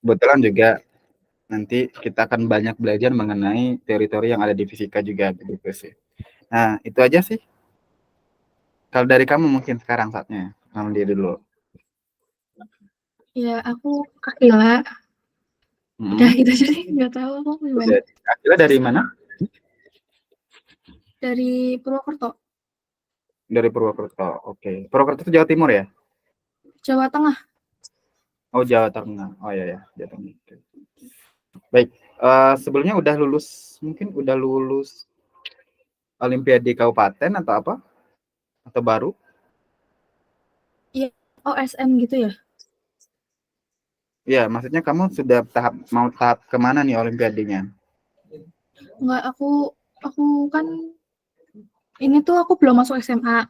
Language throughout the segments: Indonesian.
kebetulan juga nanti kita akan banyak belajar mengenai teori-teori yang ada di fisika juga gitu sih. Nah, itu aja sih. Kalau dari kamu mungkin sekarang saatnya. Kamu dia dulu. Ya, aku Akila. Udah gitu aja sih, nggak tahu aku gimana. Akila dari mana? Dari Purwokerto, Dari Purwokerto. Oke. Purwokerto itu Jawa Timur ya? Jawa Tengah. Oh, Jawa Tengah. Oh iya ya, Jawa Tengah. Oke. Baik. Sebelumnya udah lulus, mungkin udah lulus Olimpiade Kabupaten atau apa? Atau baru? Iya, OSM gitu ya? Iya, maksudnya kamu sudah mau tahap kemana nih Olimpiadenya? Enggak, aku kan ini tuh aku belum masuk SMA.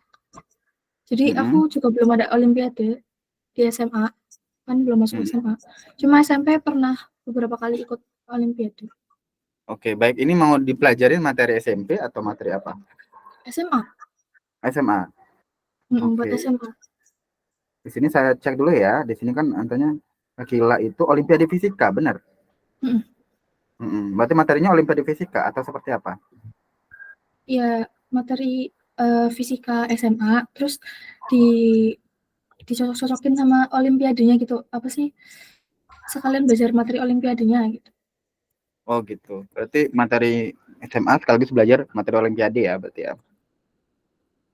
Jadi aku Mm-mm. juga belum ada Olimpiade di SMA. Kan belum masuk Mm-mm. SMA. Cuma SMP pernah beberapa kali ikut Olimpiade. Oke, baik. Ini mau dipelajarin materi SMP atau materi apa? SMA. SMA. Buat Oke. SMA. Di sini saya cek dulu ya. Di sini kan antanya Akila itu Olimpiade Fisika, benar? Mm-mm. Berarti materinya Olimpiade Fisika atau seperti apa? Ya, materi fisika SMA, terus di dicocok-cocokin sama Olimpiadenya gitu. Apa sih? Sekalian belajar materi Olimpiadenya gitu. Oh gitu. Berarti materi SMA sekaligus belajar materi Olimpiade ya, berarti ya.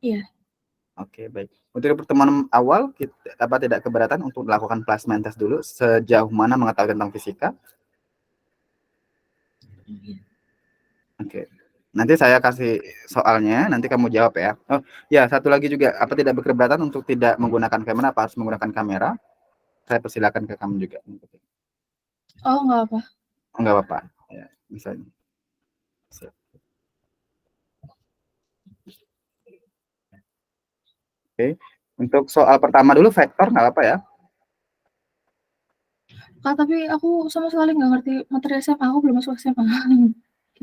Iya. Oke, baik. Untuk pertemuan awal, kita apa tidak keberatan untuk melakukan placement test dulu sejauh mana mengetahui tentang fisika? Oke. Nanti saya kasih soalnya, nanti kamu jawab ya. Oh, ya, satu lagi juga, apa tidak berkeberatan untuk tidak menggunakan kamera, apa harus menggunakan kamera? Saya persilakan ke kamu juga. Oh, nggak apa. Oh, nggak apa-apa. Ya, misalnya. Oke. Untuk soal pertama dulu, vektor nggak apa ya? Kak, tapi aku sama sekali nggak ngerti materi SMA, aku belum masuk SMA.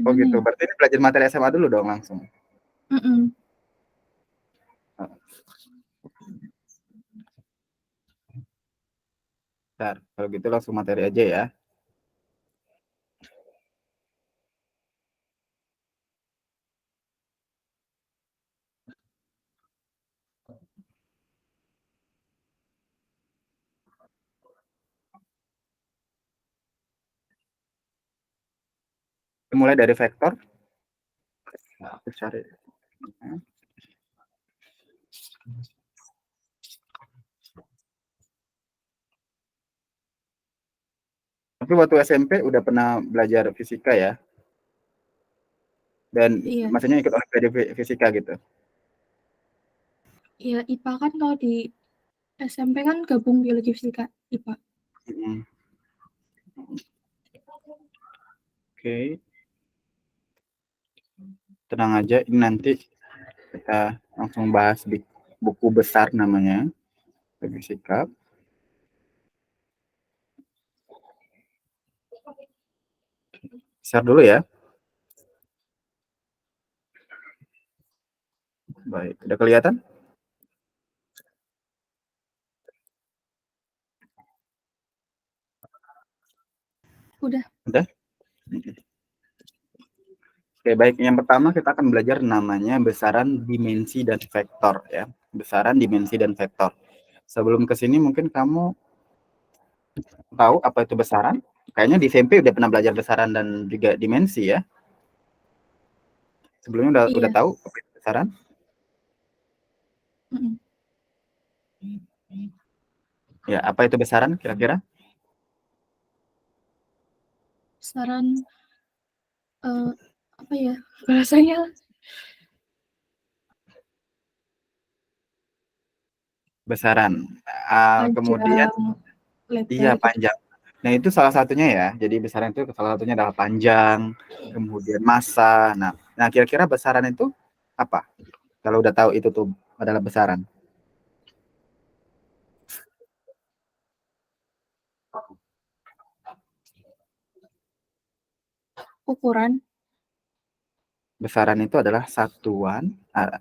Oh Gimana gitu. ya? Berarti ini belajar materi SMA dulu dong langsung. Mm-mm. Bentar, kalau gitu langsung materi aja ya. Mulai dari vektor. Nah, aku cari. Tapi waktu SMP udah pernah belajar fisika ya? Dan Iya, maksudnya ikut olimpiade fisika gitu. iya IPA kan kalau di SMP kan gabung biologi fisika IPA. Hmm. Oke, tenang aja. Ini nanti kita langsung bahas di buku besar namanya fisika. Besar dulu ya. Baik, udah kelihatan? Udah. Udah? Oke, baik. Yang pertama kita akan belajar namanya besaran dimensi dan vektor ya. Besaran dimensi dan vektor. Sebelum ke sini mungkin kamu tahu apa itu besaran? Kayaknya di SMP udah pernah belajar besaran dan juga dimensi ya. Sebelumnya udah Iya. tahu apa itu besaran? Mm-mm. Ya, apa itu besaran kira-kira? Saran apa ya bahasanya? Besaran. Kemudian Panjang, iya lebar gitu. panjang. Nah, itu salah satunya ya. Jadi besaran itu salah satunya adalah panjang, kemudian massa. Nah kira-kira besaran itu apa? Kalau udah tahu itu tuh adalah besaran. Ukuran. Besaran itu adalah satuan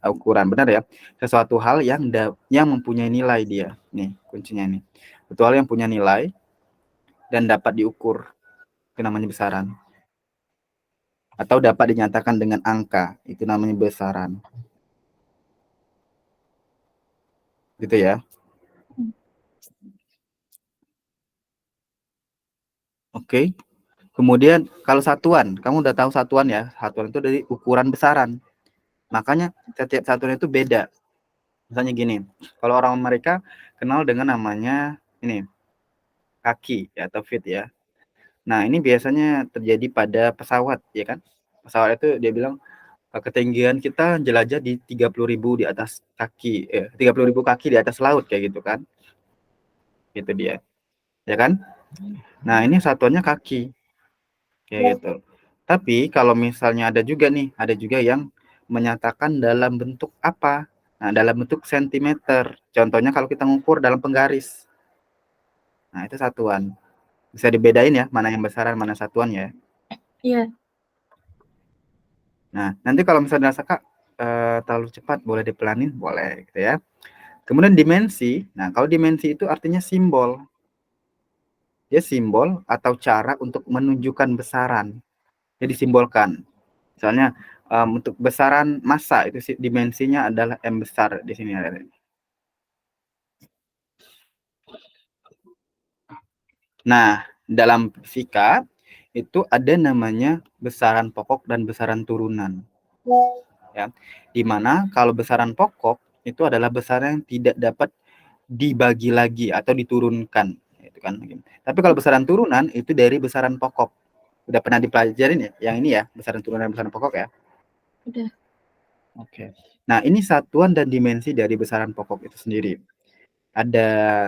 ukuran, benar ya? Sesuatu hal yang mempunyai nilai dia. Nih kuncinya nih. Sesuatu hal yang punya nilai dan dapat diukur. Itu namanya besaran. Atau dapat dinyatakan dengan angka. Itu namanya besaran. Gitu ya. Oke. Kemudian kalau satuan, kamu udah tahu satuan ya. Satuan itu dari ukuran besaran. Makanya setiap satuan itu beda. Misalnya gini, kalau orang mereka kenal dengan namanya ini kaki ya, atau feet ya. Nah, ini biasanya terjadi pada pesawat ya kan. Pesawat itu dia bilang ketinggian kita jelajah di 30.000 di atas kaki, 30.000 kaki di atas laut kayak gitu kan. Gitu dia. Ya kan? Nah, ini satuannya kaki. Kayak gitu. Tapi kalau misalnya ada juga yang menyatakan dalam bentuk apa? Nah, dalam bentuk sentimeter. Contohnya kalau kita ngukur dalam penggaris. Nah, itu satuan. Bisa dibedain ya, mana yang besaran, mana satuan ya. Iya. Nah, nanti kalau misalnya Kak terlalu cepat, boleh dipelanin, boleh gitu ya. Kemudian dimensi. Nah, kalau dimensi itu artinya simbol. Dia simbol atau cara untuk menunjukkan besaran. Jadi disimbolkan. Misalnya untuk besaran massa itu dimensinya adalah M besar di sini ada. Nah, dalam fisika itu ada namanya besaran pokok dan besaran turunan. Ya. Dimana kalau besaran pokok itu adalah besaran yang tidak dapat dibagi lagi atau diturunkan. Itu kan. Tapi kalau besaran turunan itu dari besaran pokok. Udah pernah dipelajarin ya? Yang ini ya, besaran turunan dan besaran pokok ya? Udah. Oke. Nah, ini satuan dan dimensi dari besaran pokok itu sendiri. Ada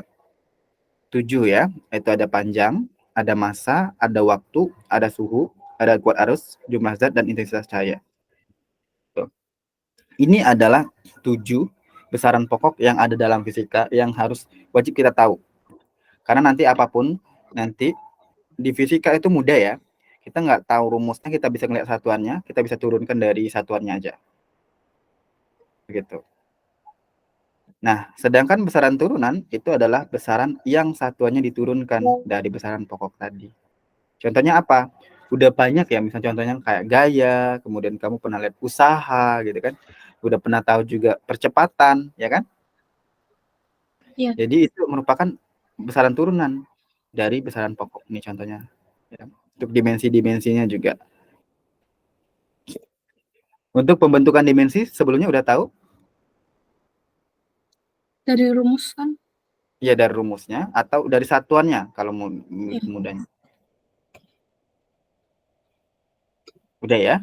7 ya, itu ada panjang, ada massa, ada waktu, ada suhu, ada kuat arus, jumlah zat, dan intensitas cahaya. Tuh. Ini adalah 7 besaran pokok yang ada dalam fisika yang harus wajib kita tahu. Karena nanti apapun, nanti di fisika itu mudah ya. Kita nggak tahu rumusnya, kita bisa ngeliat satuannya, kita bisa turunkan dari satuannya aja. Begitu. Nah, sedangkan besaran turunan itu adalah besaran yang satuannya diturunkan dari besaran pokok tadi. Contohnya apa? Udah banyak ya, misalnya contohnya kayak gaya, kemudian kamu pernah lihat usaha gitu kan. Udah pernah tahu juga percepatan, ya kan? Iya. Jadi itu merupakan besaran turunan dari besaran pokok. Ini contohnya. Ya. Untuk dimensi-dimensinya juga. Untuk pembentukan dimensi sebelumnya udah tahu? Dari rumus kan? Iya, dari rumusnya atau dari satuannya kalau Iya. mudahnya. Udah ya?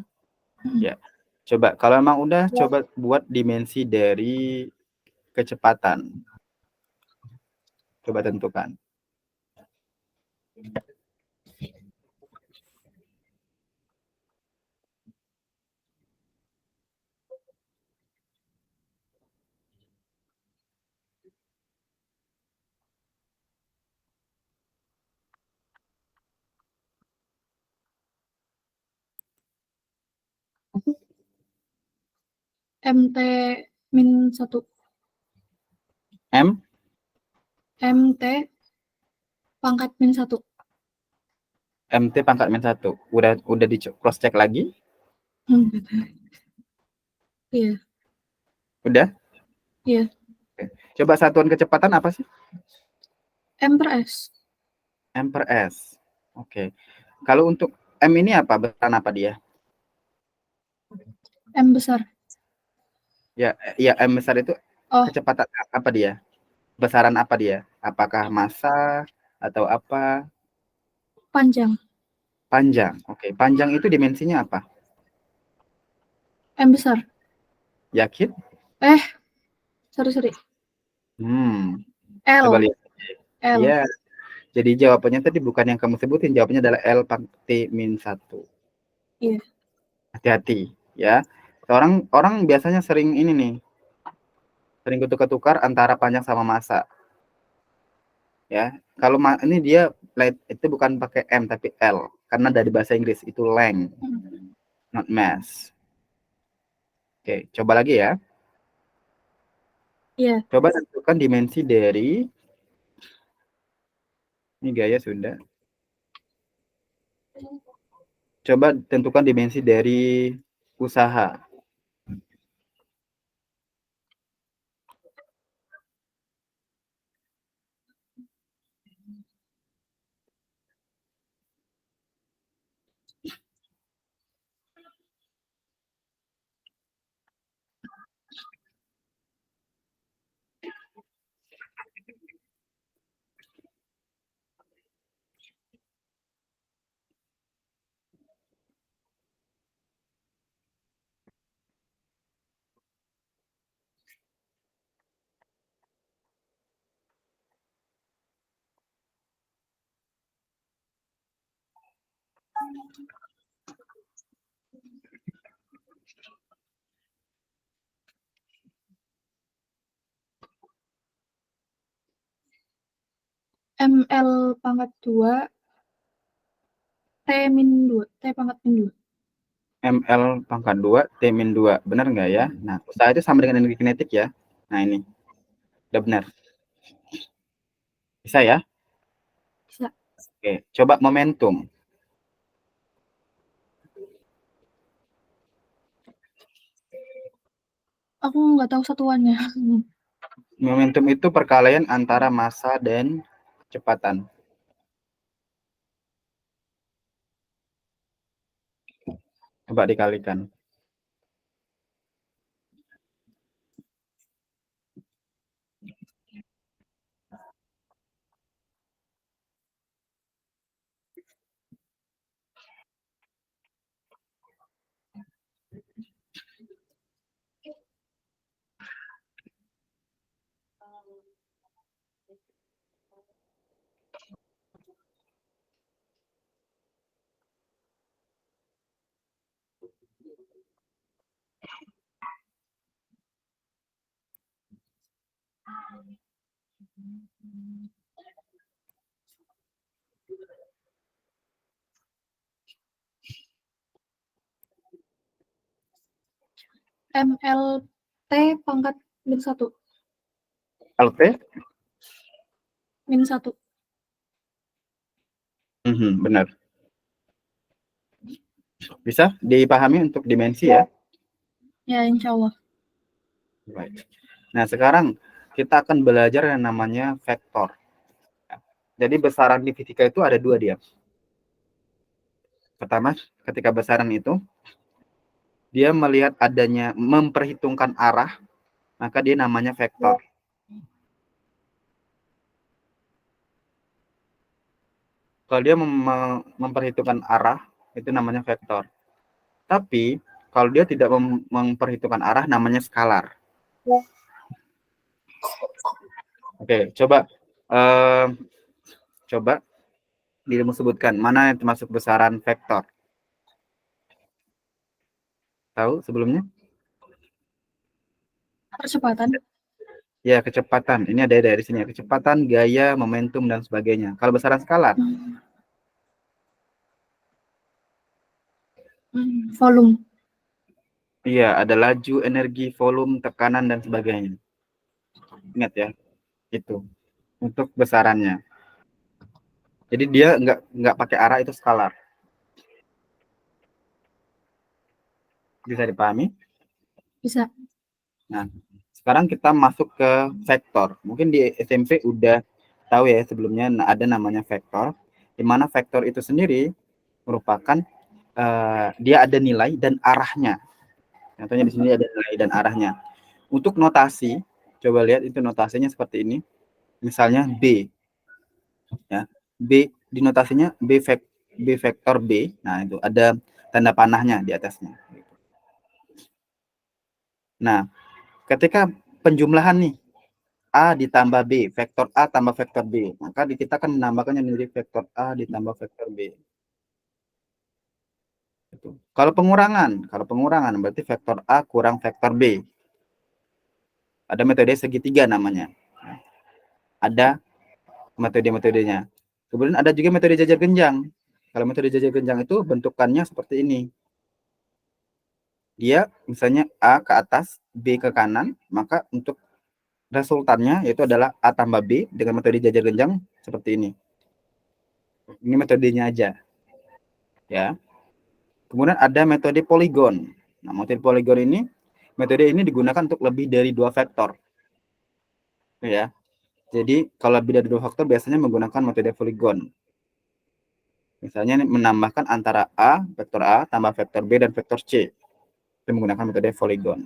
Ya. Coba kalau emang udah, coba buat dimensi dari kecepatan. Coba tentukan. MT min 1. M? MT pangkat min 1. MT pangkat min 1. Udah di cross check lagi? Iya. Udah? Iya. Coba satuan kecepatan apa sih? M per S. M per S. Oke. Kalau untuk M ini apa? Besaran apa dia? M besar. Ya, M besar itu kecepatan apa dia? Besaran apa dia? Apakah massa atau apa? Panjang. Panjang. Oke. Panjang itu dimensinya apa? M besar. Yakin? Sorry. Coba L. lihat. Iya. Jadi jawabannya tadi bukan yang kamu sebutin. Jawabannya adalah L pangkat min 1. Iya. Hati-hati ya. Orang biasanya sering ini nih. Sering ketukar antara panjang sama massa. Ya. Kalau ini dia itu bukan pakai M tapi L karena dari bahasa Inggris itu length, not mass. Oke, coba lagi ya. Iya. Coba tentukan dimensi dari ini gaya sudah. Coba tentukan dimensi dari usaha. ML pangkat 2 T min 2 T pangkat min 2. ML pangkat 2 T min 2. Benar nggak ya? Nah, usaha itu sama dengan energi kinetik ya. Nah, ini. Udah benar. Bisa ya? Bisa. Oke, coba momentum. Aku nggak tahu satuannya. Momentum itu perkalian antara massa dan kecepatan. Coba dikalikan. MLT pangkat min 1. LT? Min 1. Benar. Bisa dipahami untuk dimensi ya? Ya, insya Allah. Baik. Nah, sekarang kita akan belajar yang namanya vektor. Jadi besaran di fisika itu ada dua dia. Pertama, ketika besaran itu, dia melihat adanya, memperhitungkan arah, maka dia namanya vektor. Kalau dia memperhitungkan arah, itu namanya vektor. Tapi, kalau dia tidak memperhitungkan arah, namanya skalar. Oke, coba dirimu sebutkan mana yang termasuk besaran vektor. Tahu sebelumnya? Percepatan. Ya, kecepatan. Ini ada dari sini. Kecepatan, gaya, momentum, dan sebagainya. Kalau besaran skalar? Volume. Iya, ada laju, energi, volume, tekanan, dan sebagainya. Ingat ya, itu. Untuk besarannya. Jadi dia nggak pakai arah, itu skalar. Bisa dipahami? Bisa. Nah, sekarang kita masuk ke vektor. Mungkin di SMP udah tahu ya sebelumnya ada namanya vektor, di mana vektor itu sendiri merupakan dia ada nilai dan arahnya. Contohnya di sini ada nilai dan arahnya. Untuk notasi, coba lihat itu notasinya seperti ini. Misalnya B, ya B di notasinya B vektor B. Nah itu ada tanda panahnya di atasnya. Nah, ketika penjumlahan nih A ditambah B, vektor A tambah vektor B. Maka kita akan menambahkannya menjadi vektor A ditambah vektor B. Kalau pengurangan berarti vektor A kurang vektor B. Ada metode segitiga namanya. Ada metode-metodenya. Kemudian ada juga metode jajar genjang. Kalau metode jajar genjang itu bentukannya seperti ini. Dia misalnya A ke atas, B ke kanan, maka untuk resultannya yaitu adalah A tambah B dengan metode jajar genjang seperti ini. Ini metodenya aja. ya. Kemudian ada metode poligon. Nah, metode ini digunakan untuk lebih dari 2 vektor. Ya. Jadi, kalau lebih dari 2 vektor biasanya menggunakan metode poligon. Misalnya menambahkan antara vektor A tambah vektor B dan vektor C. Itu menggunakan metode poligon.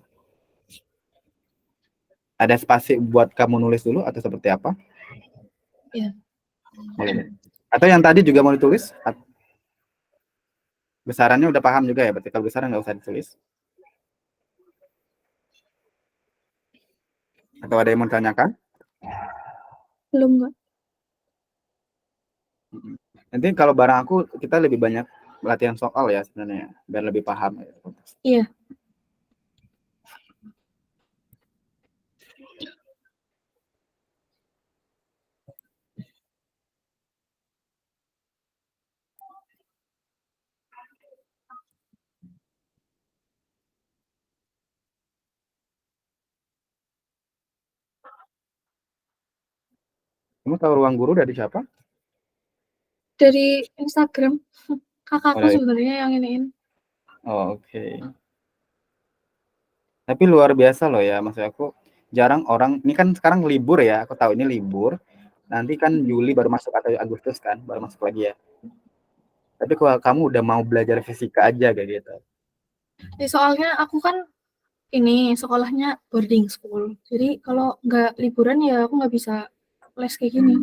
Ada spasi buat kamu nulis dulu atau seperti apa? Iya. Atau yang tadi juga mau ditulis? Besarannya udah paham juga ya? Berarti kalau besaran nggak usah ditulis. Atau ada yang mau ditanyakan? Belum, Kak. Nanti kalau barang aku, kita lebih banyak latihan soal ya sebenarnya, biar lebih paham. Iya. Kamu tahu ruang guru dari siapa? Dari Instagram. Kakakku Oh, sebenarnya yang iniin. oh, oke. Tapi luar biasa loh ya, maksud aku jarang orang, ini kan sekarang libur ya, aku tahu ini libur. Nanti kan Juli baru masuk atau Agustus kan, baru masuk lagi ya. Tapi kalau kamu udah mau belajar fisika aja kayak gitu. Soalnya aku kan ini sekolahnya boarding school. Jadi kalau nggak liburan ya aku nggak bisa les kayak gini.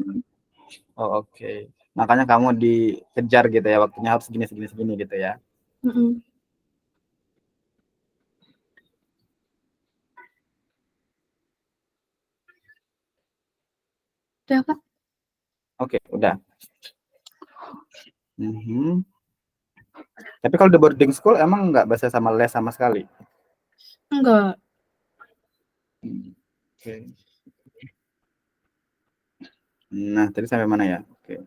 Oh, oke. Makanya kamu dikejar gitu ya, waktunya harus segini segini segini gitu ya. Mm-mm. Udah, Kak? Oke, udah. Tapi kalau di boarding school emang nggak bahasa sama les sama sekali? Enggak. Oke. Nah, tadi sampai mana ya? Oke.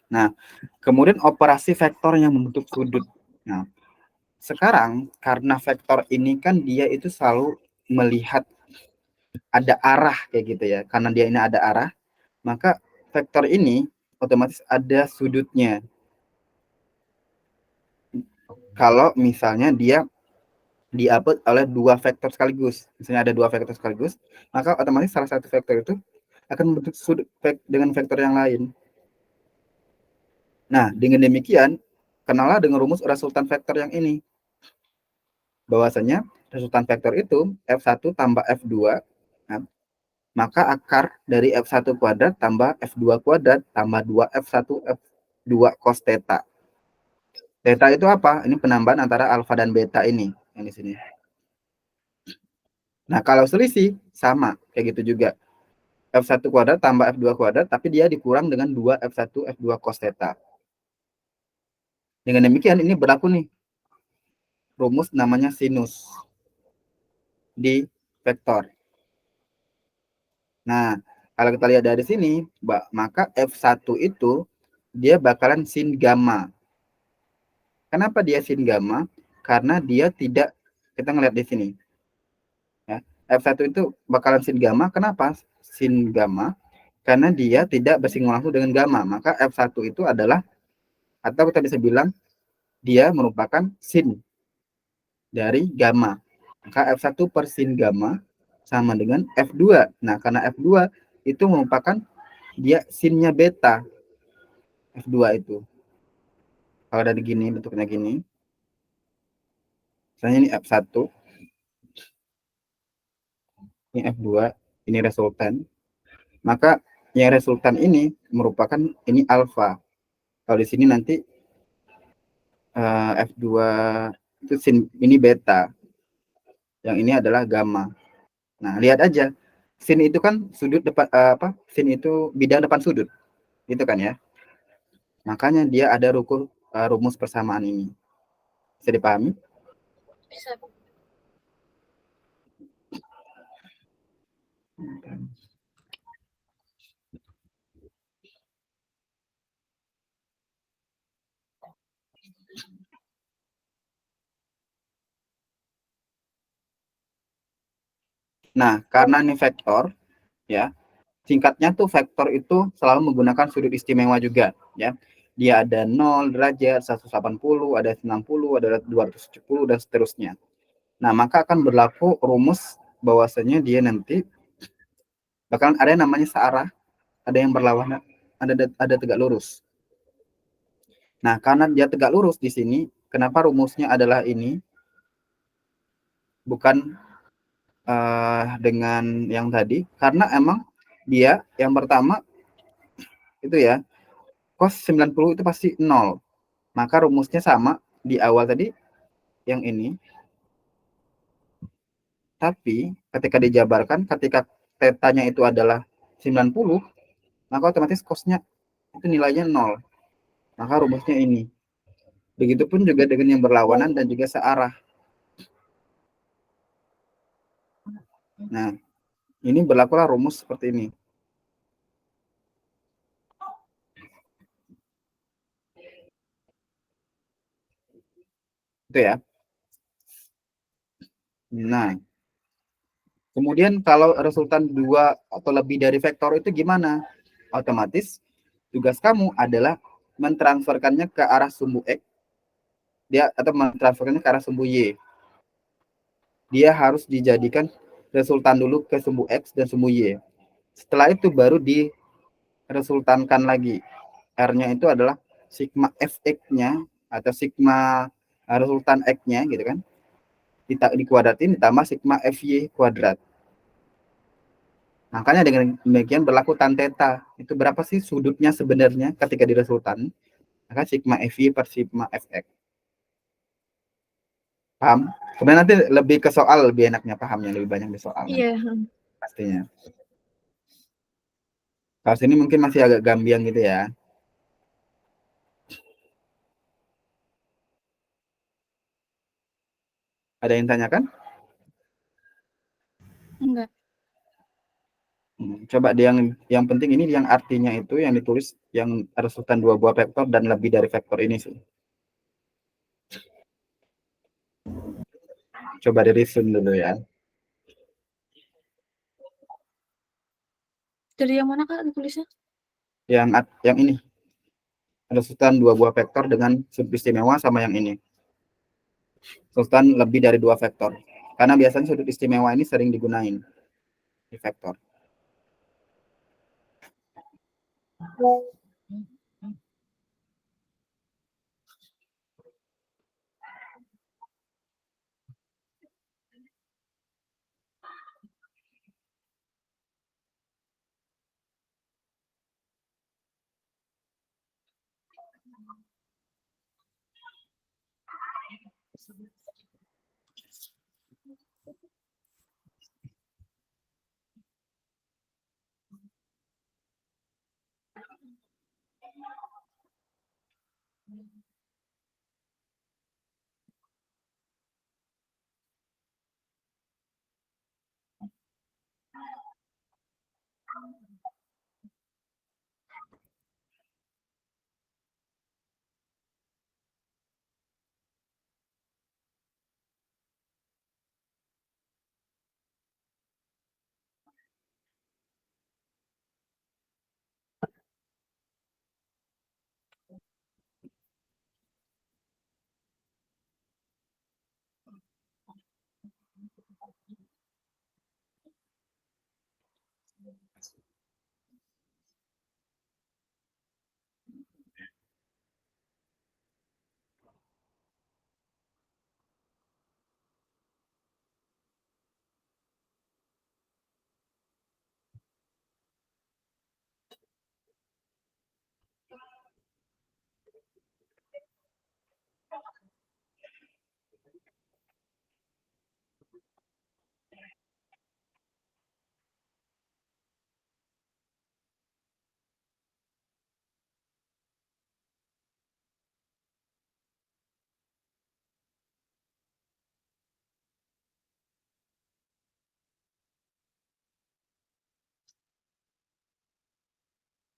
Nah, kemudian operasi vektor yang membentuk sudut. Nah, sekarang karena vektor ini kan dia itu selalu melihat ada arah kayak gitu ya. Karena dia ini ada arah, maka vektor ini otomatis ada sudutnya. Kalau misalnya dia diapit oleh 2 vektor sekaligus, misalnya ada 2 vektor sekaligus, maka otomatis salah satu vektor itu akan membentuk sudut dengan vektor yang lain. Nah, dengan demikian, kenallah dengan rumus resultan vektor yang ini. Bahwasanya resultan vektor itu F1 tambah F2, nah, maka akar dari F1 kuadrat tambah F2 kuadrat tambah 2F1 F2 cos theta. Theta itu apa? Ini penambahan antara alfa dan beta ini, yang di sini. Nah, kalau selisih, sama, kayak gitu juga. F1 kuadrat tambah F2 kuadrat, tapi dia dikurang dengan 2F1 F2 cos theta. Dengan demikian, ini berlaku nih, rumus namanya sinus di vektor. Nah, kalau kita lihat dari sini, maka F1 itu dia bakalan sin gamma. Kenapa dia sin gamma? Karena dia tidak, kita ngeliat di sini. Ya, F1 itu bakalan sin gamma. Kenapa sin gamma? Karena dia tidak bersinggungan langsung dengan gamma. Maka F1 itu adalah, atau kita bisa bilang, dia merupakan sin dari gamma. Maka F1 per sin gamma sama dengan F2. Nah, karena F2 itu merupakan dia sinnya beta. F2 itu. Kalau dari gini, bentuknya gini. Misalnya ini F1, ini F2, ini resultan. Maka yang resultan ini merupakan ini alfa. Kalau di sini nanti F2 itu sin, ini beta. Yang ini adalah gamma. Nah, lihat aja. Sin itu kan sudut depan sin itu bidang depan sudut. Gitu kan ya. Makanya dia ada rumus persamaan ini. Bisa dipahami? Bisa. Nah, karena ini vektor, ya, singkatnya tuh vektor itu selalu menggunakan sudut istimewa juga, ya. Dia ada 0 derajat, 180, ada 90, ada 270, dan seterusnya. Nah, maka akan berlaku rumus bahwasanya dia nanti bakalan ada yang namanya searah, ada yang berlawanan, ada tegak lurus. Nah, karena dia tegak lurus di sini, kenapa rumusnya adalah ini, bukan dengan yang tadi? Karena emang dia yang pertama itu ya, cos 90 itu pasti 0. Maka rumusnya sama di awal tadi yang ini. Tapi ketika dijabarkan, ketika tetanya itu adalah 90, maka otomatis cosnya itu nilainya 0. Maka rumusnya ini. Begitupun juga dengan yang berlawanan dan juga searah. Nah, ini berlakulah rumus seperti ini. Itu ya. Nah, kemudian kalau resultan 2 atau lebih dari vektor itu gimana? Otomatis tugas kamu adalah mentransferkannya ke arah sumbu X, dia atau mentransferkannya ke arah sumbu Y. Dia harus dijadikan resultan dulu ke sumbu X dan sumbu Y. Setelah itu baru diresultankan lagi. R-nya itu adalah sigma Fx-nya atau sigma resultan X-nya gitu kan. Dikuadratin ditambah sigma Fy kuadrat. Makanya dengan demikian berlaku tan theta. Itu berapa sih sudutnya sebenarnya ketika diresultan? Maka sigma Fy per sigma Fx. Paham? Kemudian nanti lebih ke soal, lebih enaknya pahamnya, lebih banyak di soal nanti. Iya. Pastinya. Kalau sini mungkin masih agak gambiang gitu ya. Ada yang tanyakan? Enggak. Coba yang penting ini yang artinya itu yang ditulis yang resultan 2 buah vektor dan lebih dari vektor ini sih. Coba dirisun dulu ya. Dari yang mana Kak ditulisnya? Yang ini. Resultan 2 buah vektor dengan sudut istimewa sama yang ini. Resultan lebih dari 2 vektor. Karena biasanya sudut istimewa ini sering digunain di vektor.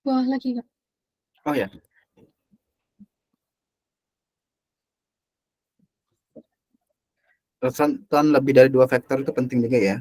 Wah, lagi Kak. Oh ya. Resultan lebih dari 2 vektor itu penting juga ya.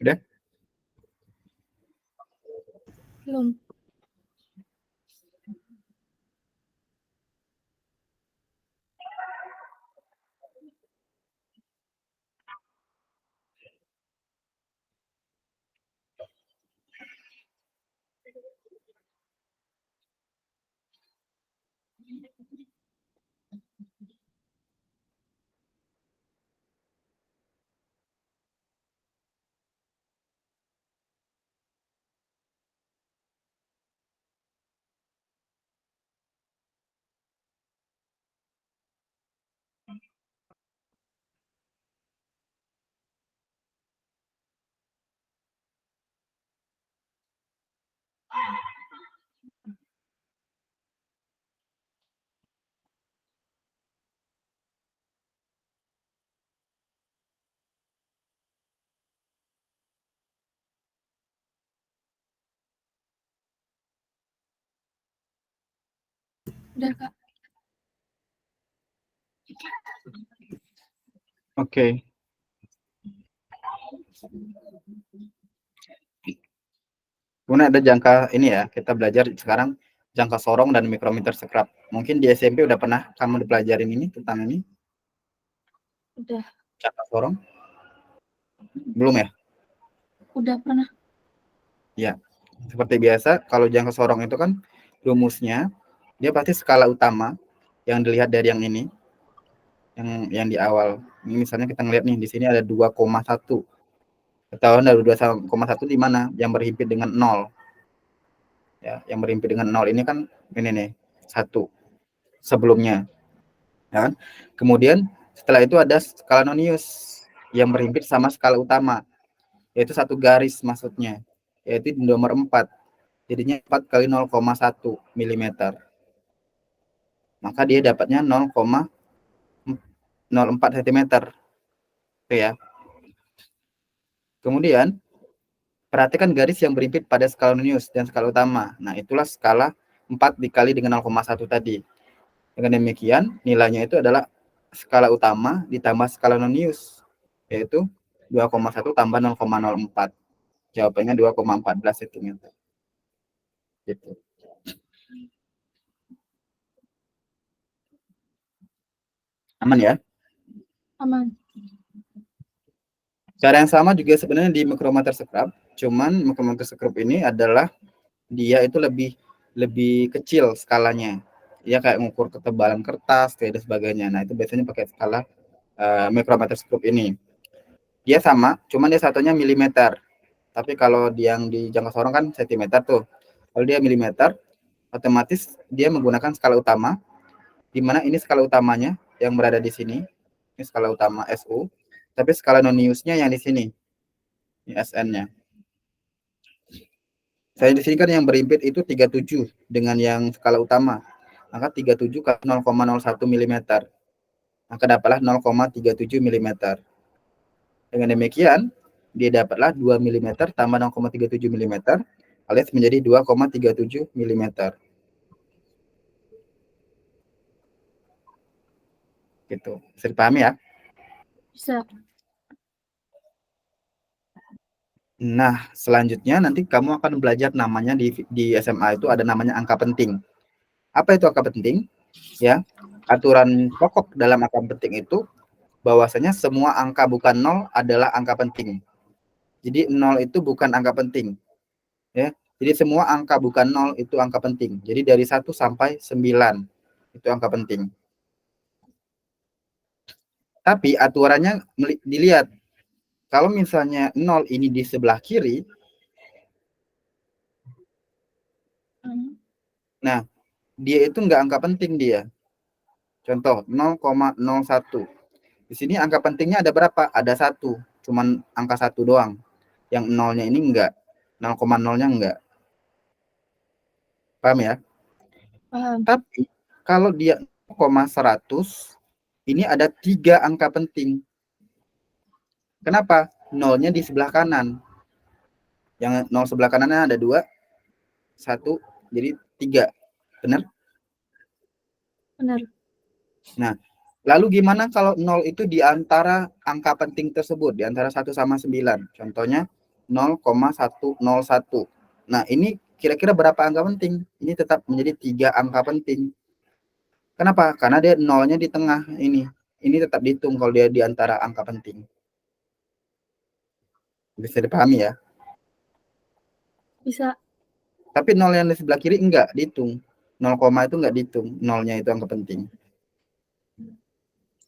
Udah? Belum. Udah, Kak. Oke. Kemudian ada jangka ini ya, kita belajar sekarang jangka sorong dan mikrometer scrub. Mungkin di SMP udah pernah kamu dipelajarin ini tentang ini? Udah. Jangka sorong? Belum ya? Udah pernah. Ya. Seperti biasa, kalau jangka sorong itu kan rumusnya dia pasti skala utama yang dilihat dari yang ini, yang di awal. Ini misalnya kita ngeliat nih di sini ada 2,1. Ketahuan dari 2,1 di mana? Yang berhimpit dengan 0. Ya, yang berhimpit dengan 0 ini kan ini nih, 1 sebelumnya. Ya kan? Kemudian setelah itu ada skala nonius yang berhimpit sama skala utama, yaitu satu garis maksudnya, yaitu di nomor 4. Jadinya 4 kali 0,1 mm. Maka dia dapatnya 0,04 cm. Oke ya. Kemudian perhatikan garis yang berhimpit pada skala nonius dan skala utama. Nah, itulah skala 4 dikali dengan 0,1 tadi. Dengan demikian, nilainya itu adalah skala utama ditambah skala nonius, yaitu 2,1 tambah 0,04. Jawabannya 2,14 cm. Gitu. Aman ya? Aman. Cara yang sama juga sebenarnya di mikrometer scrub, cuman mikrometer scrub ini adalah dia itu lebih kecil skalanya. Dia kayak mengukur ketebalan kertas dan sebagainya. Nah, itu biasanya pakai skala mikrometer scrub ini. Dia sama, cuman dia satunya milimeter. Tapi kalau yang di jangka sorong kan sentimeter tuh. Kalau dia milimeter, otomatis dia menggunakan skala utama, di mana ini skala utamanya yang berada di sini. Ini skala utama SU, tapi skala noniusnya yang di sini. Ini SN-nya. Saya di sini kan yang berhimpit itu 37 dengan yang skala utama. Maka 37 kali 0,01 mm. Maka dapatlah 0,37 mm. Dengan demikian, dia dapatlah 2 mm tambah 0,37 mm alias menjadi 2,37 mm. Gitu. Bisa dipahami ya? Bisa. Nah, selanjutnya nanti kamu akan belajar namanya di SMA itu ada namanya angka penting. Apa itu angka penting? Ya, aturan pokok dalam angka penting itu bahwasanya semua angka bukan 0 adalah angka penting. Jadi 0 itu bukan angka penting. Ya. Jadi semua angka bukan 0 itu angka penting. Jadi dari 1 sampai 9 itu angka penting. Tapi aturannya dilihat. Kalau misalnya 0 ini di sebelah kiri, nah dia itu nggak angka penting dia. Contoh 0,01. Di sini angka pentingnya ada berapa? Ada 1. Cuman angka 1 doang. Yang nolnya ini enggak. 0,0-nya enggak. Paham ya? Paham. Tapi kalau dia 0,100, ini ada 3 angka penting. Kenapa? Nolnya di sebelah kanan. Yang 0 sebelah kanannya ada 2, 1, jadi 3. Benar? Benar. Nah, lalu gimana kalau 0 itu di antara angka penting tersebut, di antara 1 sama 9? Contohnya 0,101. Nah, ini kira-kira berapa angka penting? Ini tetap menjadi 3 angka penting. Kenapa? Karena dia nolnya di tengah ini. Ini tetap dihitung kalau dia di antara angka penting. Bisa dipahami ya? Bisa. Tapi nol yang di sebelah kiri enggak dihitung. 0, itu enggak dihitung. Nolnya itu angka penting.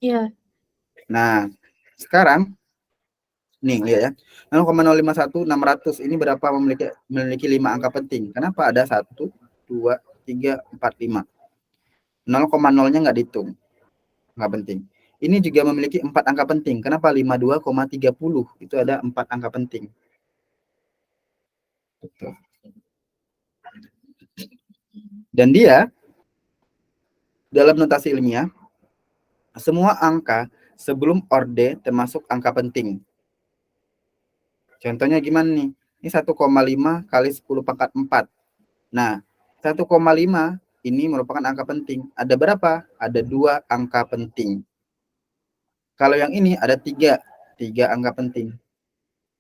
Iya. Nah, sekarang nih lihat ya. 0,051600 ini berapa memiliki 5 angka penting. Kenapa? Ada 1, 2, 3, 4, 5. 0,0-nya enggak dihitung. Enggak penting. Ini juga memiliki 4 angka penting. Kenapa? 52,30 itu ada 4 angka penting. Dan dia dalam notasi ilmiah semua angka sebelum orde termasuk angka penting. Contohnya gimana nih? Ini 1,5 kali 10 pangkat 4. Nah, 1,5 ini merupakan angka penting. Ada berapa? Ada 2 angka penting. Kalau yang ini ada 3 angka penting.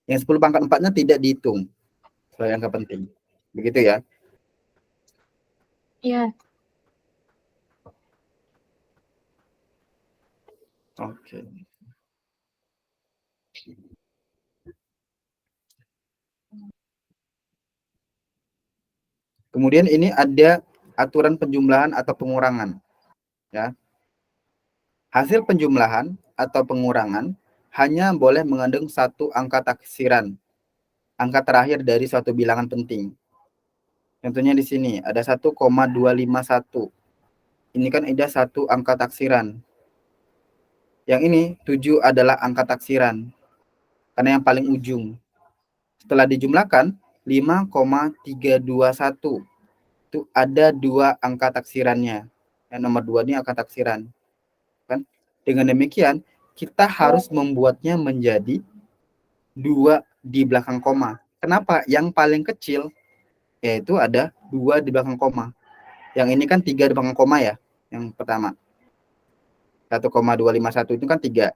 Yang 10 pangkat 4-nya tidak dihitung sebagai angka penting. Begitu ya? Iya. Oke. Kemudian ini ada aturan penjumlahan atau pengurangan. Ya. Hasil penjumlahan atau pengurangan hanya boleh mengandung satu angka taksiran, angka terakhir dari suatu bilangan penting. Contohnya di sini ada 1,251. Ini kan ada satu angka taksiran. Yang ini 7 adalah angka taksiran karena yang paling ujung. Setelah dijumlahkan 5,321 itu ada 2 angka taksirannya. Yang nomor 2 ini angka taksiran. Kan? Dengan demikian kita harus membuatnya menjadi 2 di belakang koma. Kenapa? Yang paling kecil yaitu ada 2 di belakang koma. Yang ini kan 3 di belakang koma ya. Yang pertama 1,251 itu kan 3.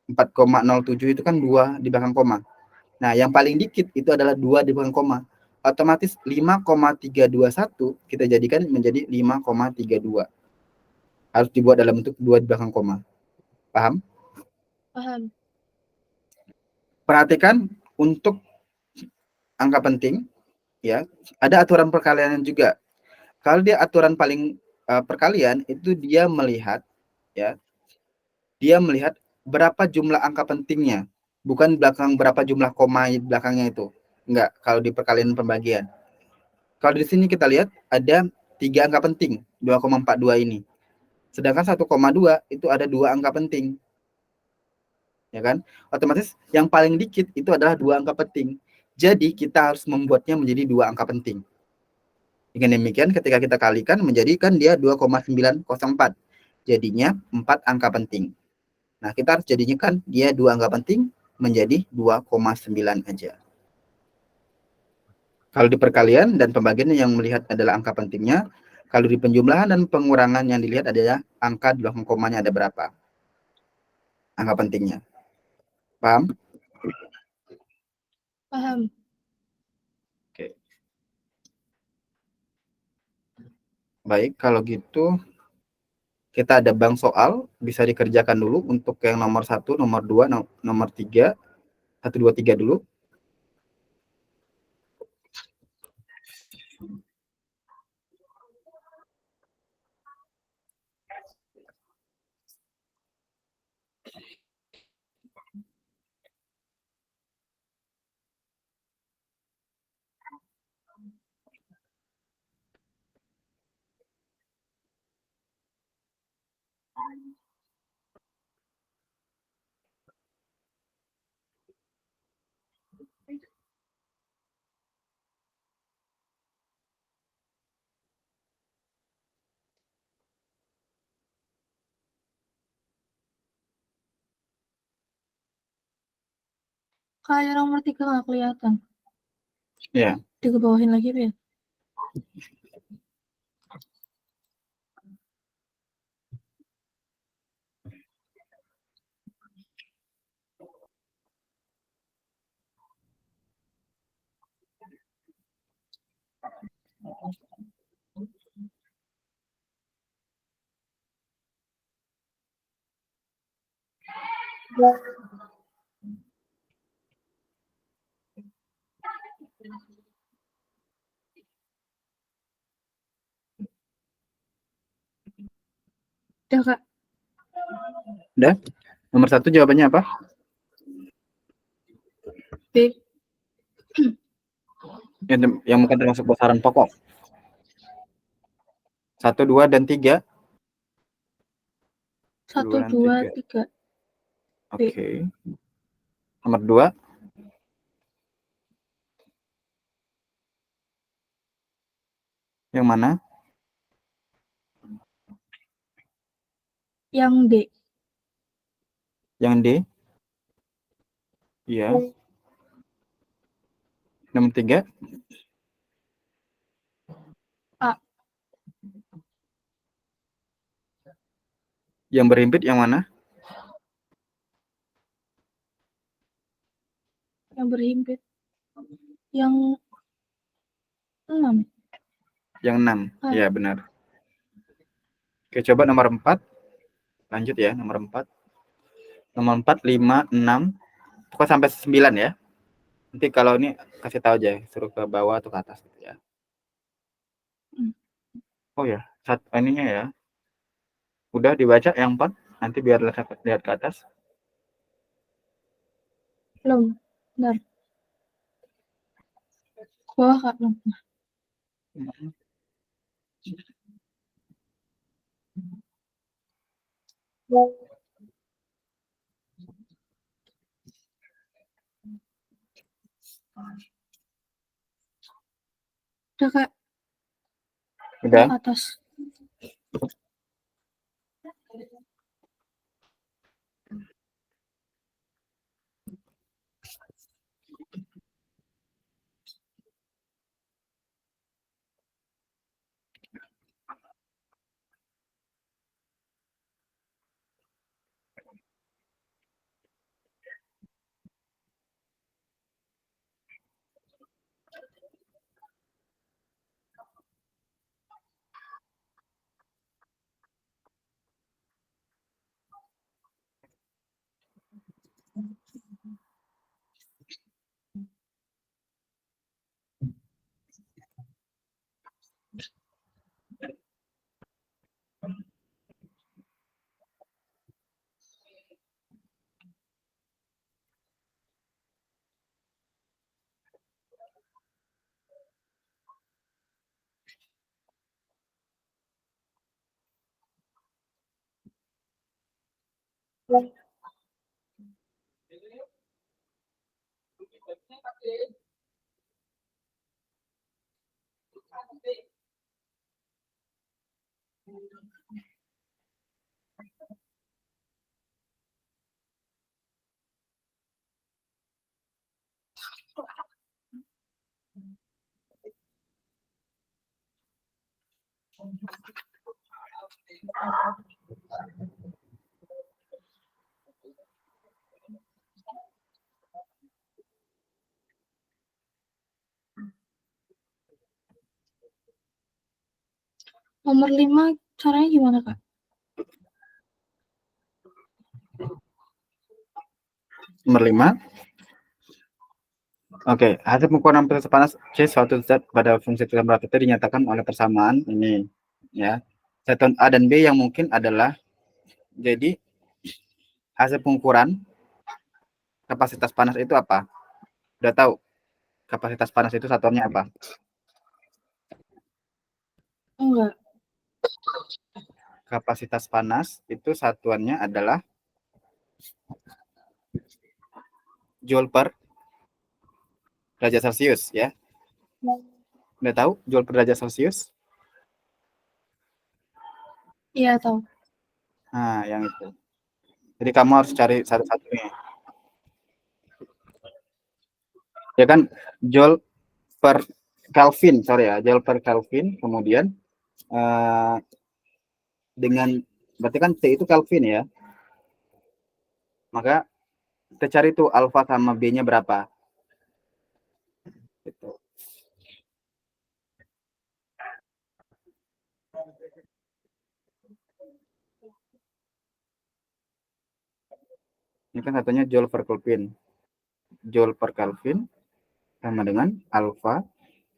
4,07 itu kan 2 di belakang koma. Nah, yang paling dikit itu adalah 2 di belakang koma. Otomatis 5,321 kita jadikan menjadi 5,32. Harus dibuat dalam bentuk 2 di belakang koma. Paham? Paham. Perhatikan untuk angka penting ya, ada aturan perkalian juga. Kalau dia aturan paling perkalian itu dia melihat ya, dia melihat berapa jumlah angka pentingnya, bukan belakang berapa jumlah koma di belakangnya itu. Enggak, kalau di perkalian pembagian. Kalau di sini kita lihat ada 3 angka penting, 2,42 ini. Sedangkan 1,2 itu ada 2 angka penting. Ya kan? Otomatis yang paling dikit itu adalah 2 angka penting. Jadi kita harus membuatnya menjadi 2 angka penting. Dengan demikian ketika kita kalikan menjadikan dia 2,904. Jadinya 4 angka penting. Nah, kita harus jadikan dia 2 angka penting menjadi 2,9 aja. Kalau di perkalian dan pembagian yang melihat adalah angka pentingnya, kalau di penjumlahan dan pengurangan yang dilihat adalah angka di belakang komanya ada berapa. Angka pentingnya. Paham? Paham. Oke. Baik, kalau gitu kita ada bank soal, bisa dikerjakan dulu untuk yang nomor 1, nomor 2, nomor 3, 1, 2, 3 dulu. Kayak nomor 3 nggak kelihatan. Ya. Dikebawahin lagi, ya? Udah, Kak. Udah? Nomor 1 jawabannya apa? B. Yang bukan termasuk besaran pokok. 1, 2, dan 3. 1, 2 dan 2, 3. 3. B. Oke. Nomor 2. Yang mana? Yang D. Yang D. Iya. Nomor 3. A. Yang berhimpit yang mana? Yang berhimpit. Yang 6. Yang 6. Iya, benar. Oke, coba nomor 4. Lanjut ya, nomor 4. Nomor 4, 5, 6. Pokoknya sampai 9 ya. Nanti kalau ini kasih tahu aja, suruh ke bawah atau ke atas gitu ya. Oh ya, ininya ya. Udah dibaca yang 4, nanti biar lihat ke atas. Belum. Bentar. Bawah, Kak. Belum. Udah, Kak. Udah. Ke atas. Nomor 5 caranya gimana, Kak? Nomor 5. Oke, hasil pengukuran proses panas C suatu zat pada fungsi temperatur dinyatakan oleh persamaan ini ya. Satuan A dan B yang mungkin adalah, jadi hasil pengukuran kapasitas panas itu apa? Udah tahu kapasitas panas itu satuannya apa? Enggak. Kapasitas panas itu satuannya adalah Joule per derajat Celcius ya. Udah tahu Joule per derajat Celcius? Iya, tahu. Nah, yang itu. Jadi kamu harus cari satu-satunya. Ya kan, Joule per Kelvin, sorry ya, Joule per Kelvin, kemudian dengan, berarti kan T itu Kelvin ya, maka kita cari tuh alfa sama B-nya berapa. Gitu. Ini kan satunya Joule per Kelvin. Joule per Kelvin sama dengan alfa.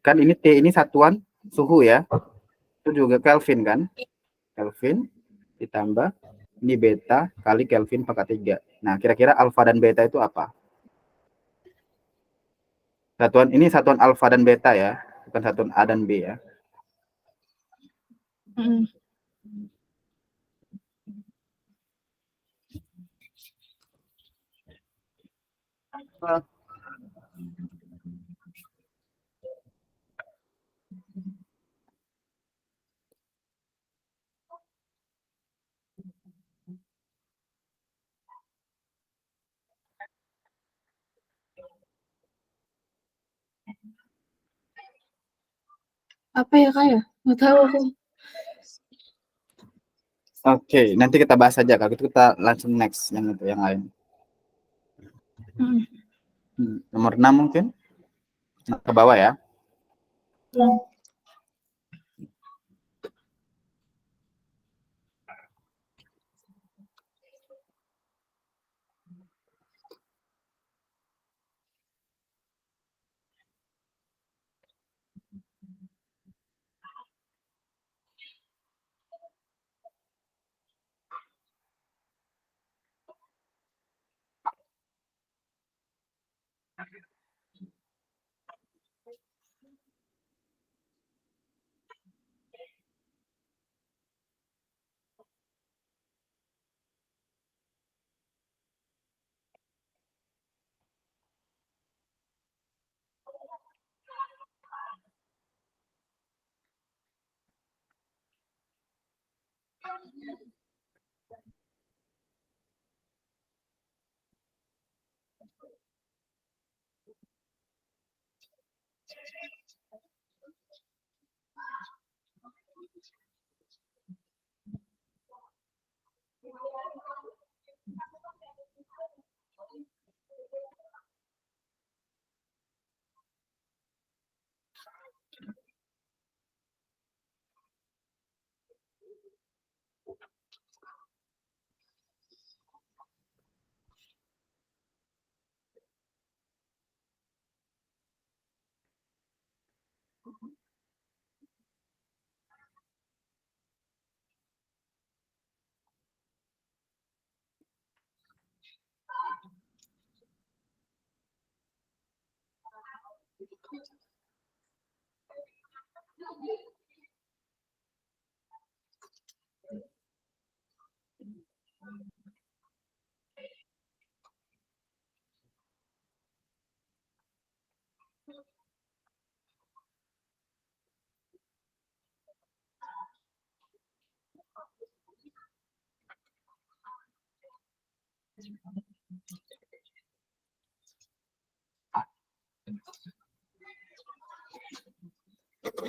Kan ini T ini satuan suhu ya. Itu juga Kelvin kan? Kelvin ditambah ini beta kali Kelvin pangkat 3. Nah, kira-kira alfa dan beta itu apa? Satuan ini satuan alfa dan beta ya, bukan satuan A dan B ya. Mm. Apa ya kak ya? Nggak tahu aku. Oke, nanti kita bahas aja. Kalau gitu kita langsung next yang itu yang lain. Mm. Nomor 6 mungkin ke bawah ya. Mm.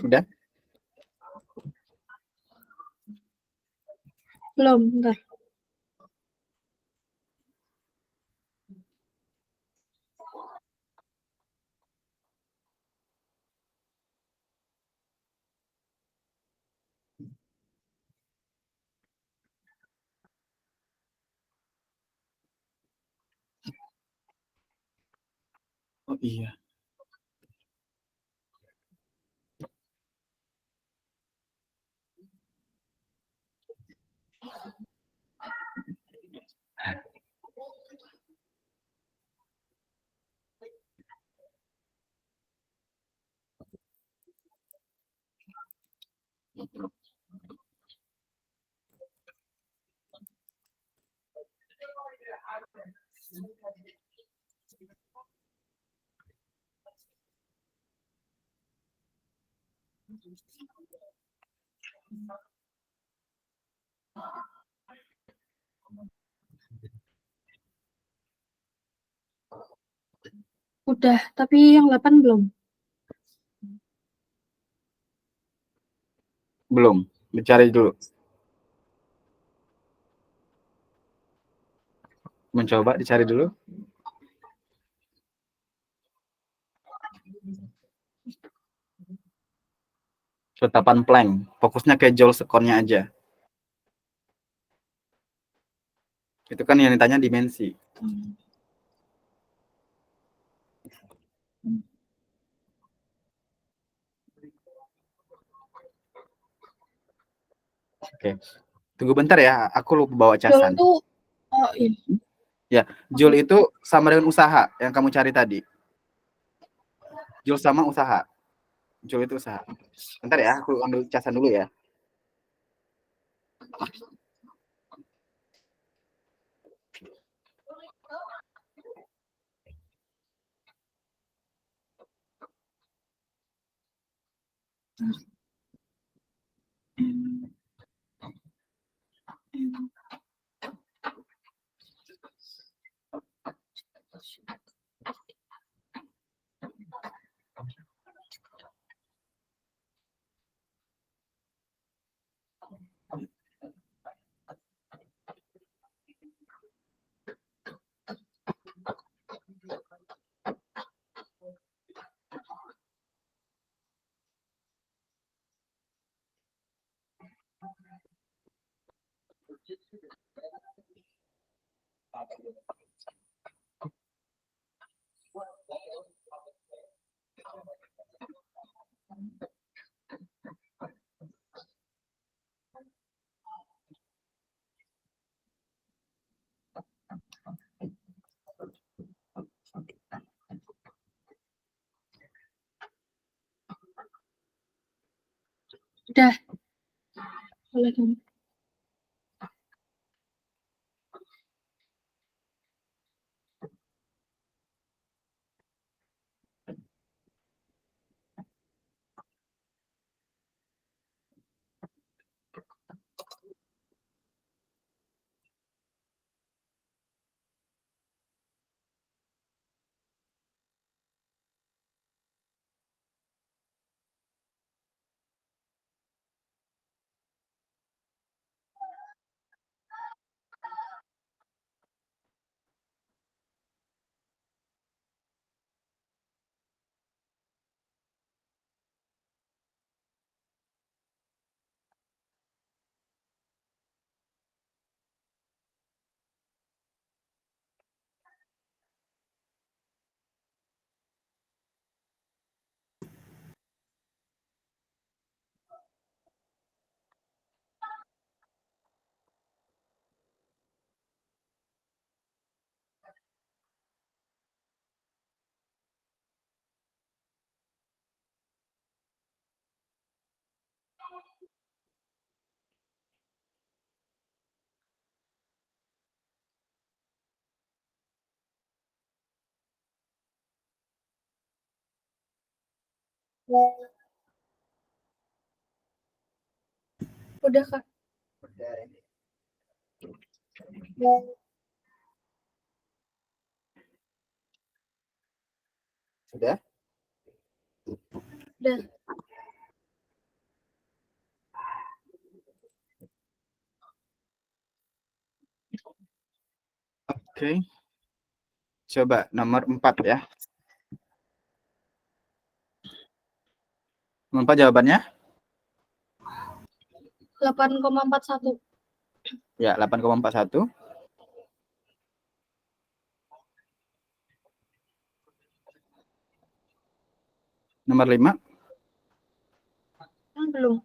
Udah? Belum, bentar. Oh iya. Udah, tapi yang 8 belum. Belum. Dicari dulu. Mencoba dicari dulu. Tetapan Planck. Fokusnya ke Joule sekonnya aja. Itu kan yang ditanya dimensi. Oke. Tunggu bentar ya, aku lupa bawa Joule casan. itu oh iya. Ya, Joule itu sama dengan usaha yang kamu cari tadi. Joule sama usaha. Joule itu usaha. Bentar ya, aku ambil casan dulu ya. Udah. Boleh dong. Udah, Kak. Sudah? Udah. Oke. Coba nomor 4 ya. Nomor 4 jawabannya? 8,41. Ya, 8,41. Nomor 5. Belum.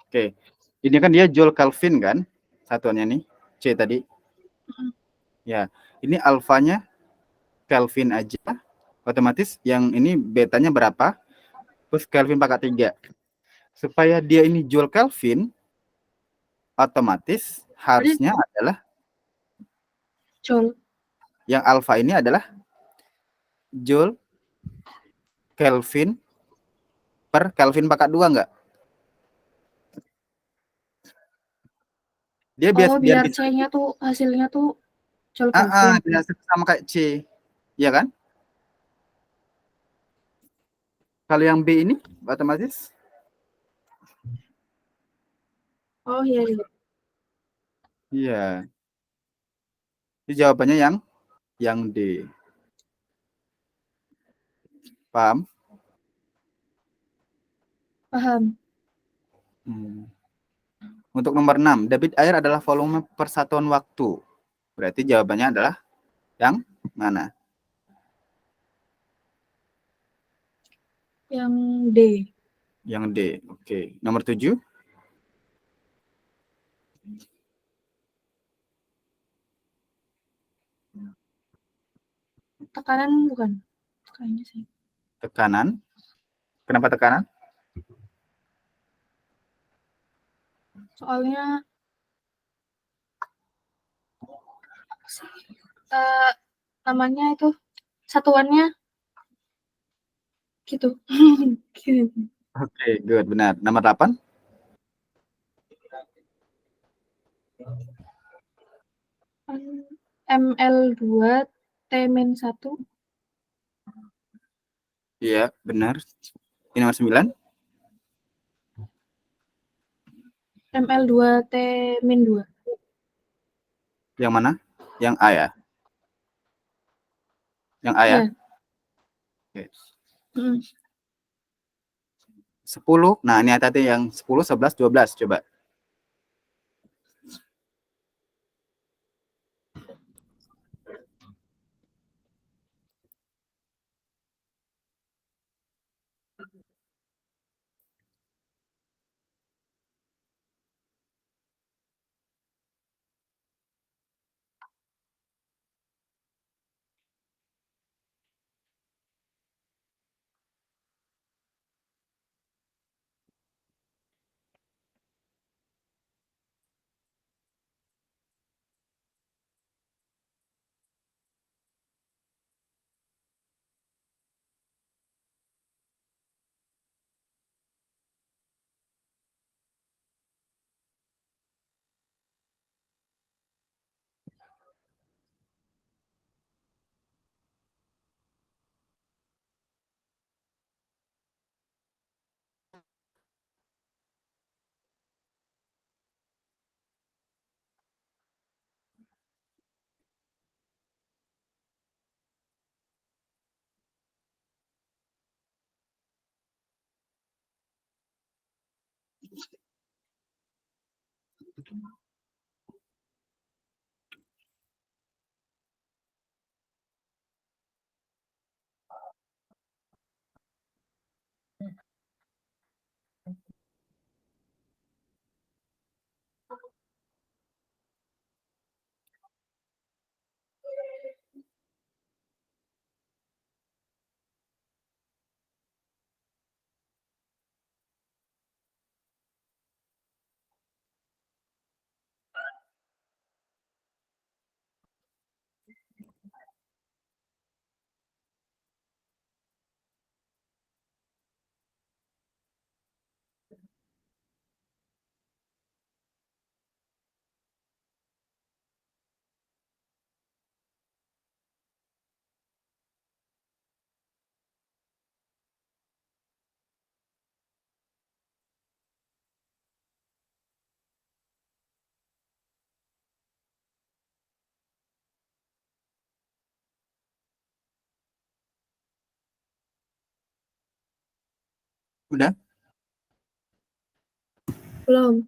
Oke. Ini kan dia Joule Kelvin kan? Satuannya nih, C tadi. Ya, ini alfanya Kelvin aja. Otomatis yang ini betanya berapa? Terus Kelvin pangkat 3. Supaya dia ini Joule Kelvin, otomatis harusnya adalah Joule. yang alfa ini adalah Joule Kelvin per Kelvin pangkat 2 enggak? Dia Biar bisa C-nya tuh hasilnya tuh Joule Kelvin. dia sama kayak C. Iya kan? Kalau yang B ini otomatis Iya. iya. Jadi jawabannya yang D. Paham? Paham. Untuk nomor 6, debit air adalah volume persatuan waktu. Berarti jawabannya adalah yang mana? Yang D. Yang D. Oke. Nomor 7. Tekanan bukan? Kayaknya sih. Tekanan. Kenapa tekanan? Soalnya namanya itu satuannya gitu. Gitu. Oke, good. Benar. Nomor 8. ML2 T-1. Iya, benar. Ini nomor 9. ML2 T-2. Yang mana? Yang A ya? Yang A ya? Iya. Oke. Mm. 10. Nah, ini hati-hati yang 10, 11, 12. Coba. Udah? Belum.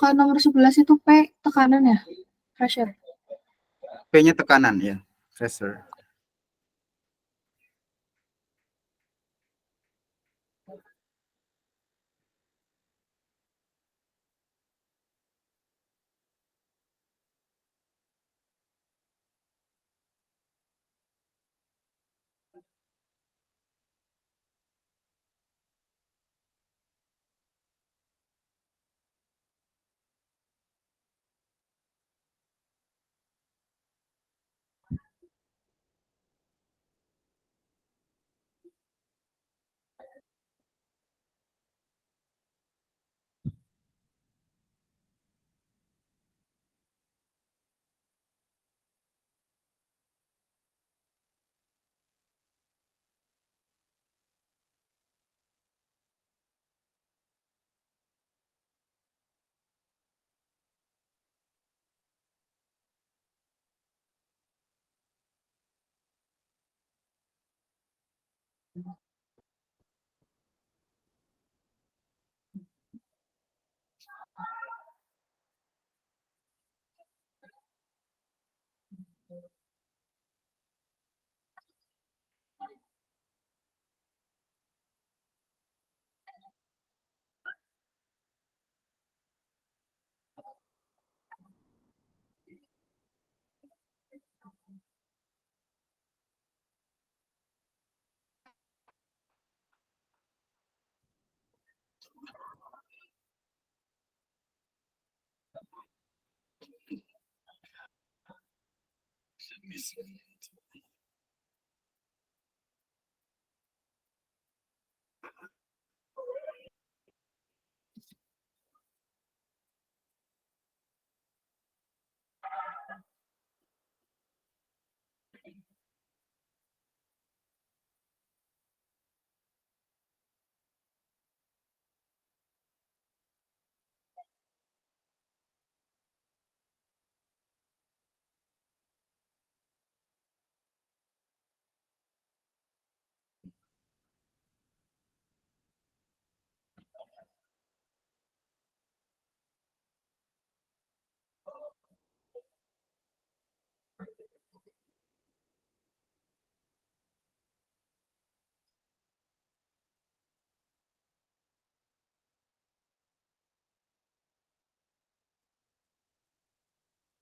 Kalau nomor 11 itu P tekanan ya? Pressure. P-nya tekanan ya. Pressure.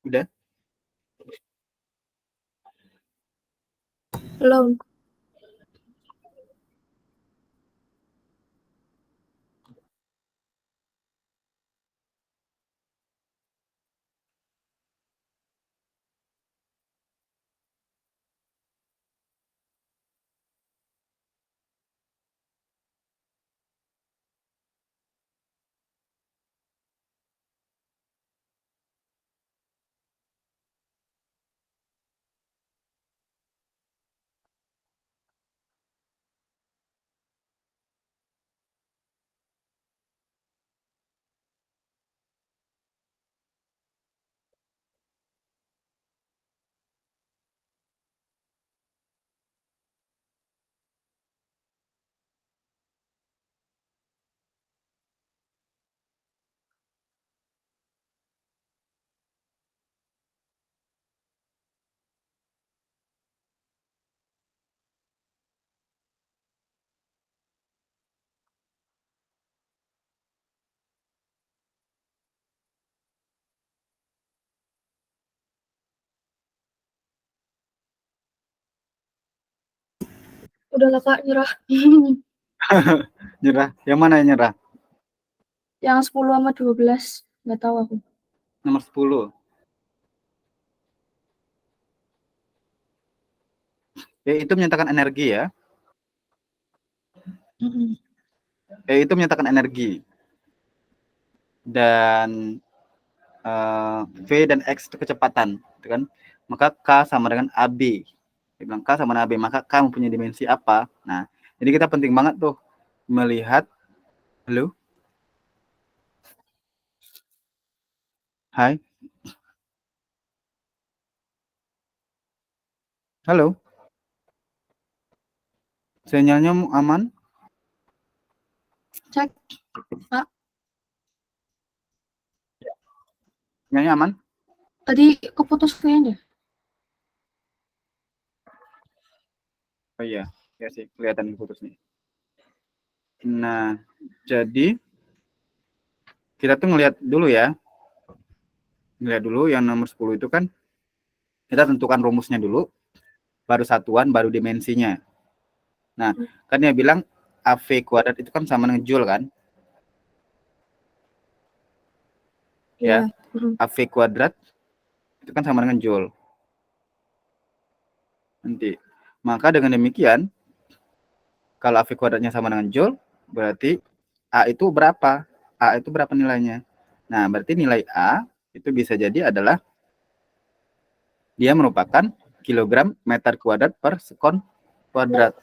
Udah? Belum. Udah lah Kak, nyerah. Nyerah. Yang mana yang nyerah? Yang 10 sama 12. Nggak tahu aku. Nomor 10. Ya, itu menyatakan energi ya. Ya, itu menyatakan energi. Dan V dan X itu kecepatan, gitu kan? Maka K sama dengan AB. Dia bilang K sama dengan AB, maka K mempunyai dimensi apa? Nah, jadi kita penting banget tuh melihat. Halo? Hai? Halo? Sinyalnya aman? Cek, Kak. Sinyalnya aman? Tadi keputus kayaknya. Oh iya, ya sih, kelihatan putus nih. Nah, jadi kita tuh ngelihat dulu ya. Ngelihat dulu yang nomor 10 itu kan kita tentukan rumusnya dulu, baru satuan, baru dimensinya. Nah, kan dia bilang AV kuadrat itu kan sama dengan Joule kan? Ya, AV kuadrat itu kan sama dengan Joule. Nanti, maka dengan demikian, kalau AV kuadratnya sama dengan Joule, berarti A itu berapa? A itu berapa nilainya? Nah, berarti nilai A itu bisa jadi adalah dia merupakan kilogram meter kuadrat per sekon kuadrat.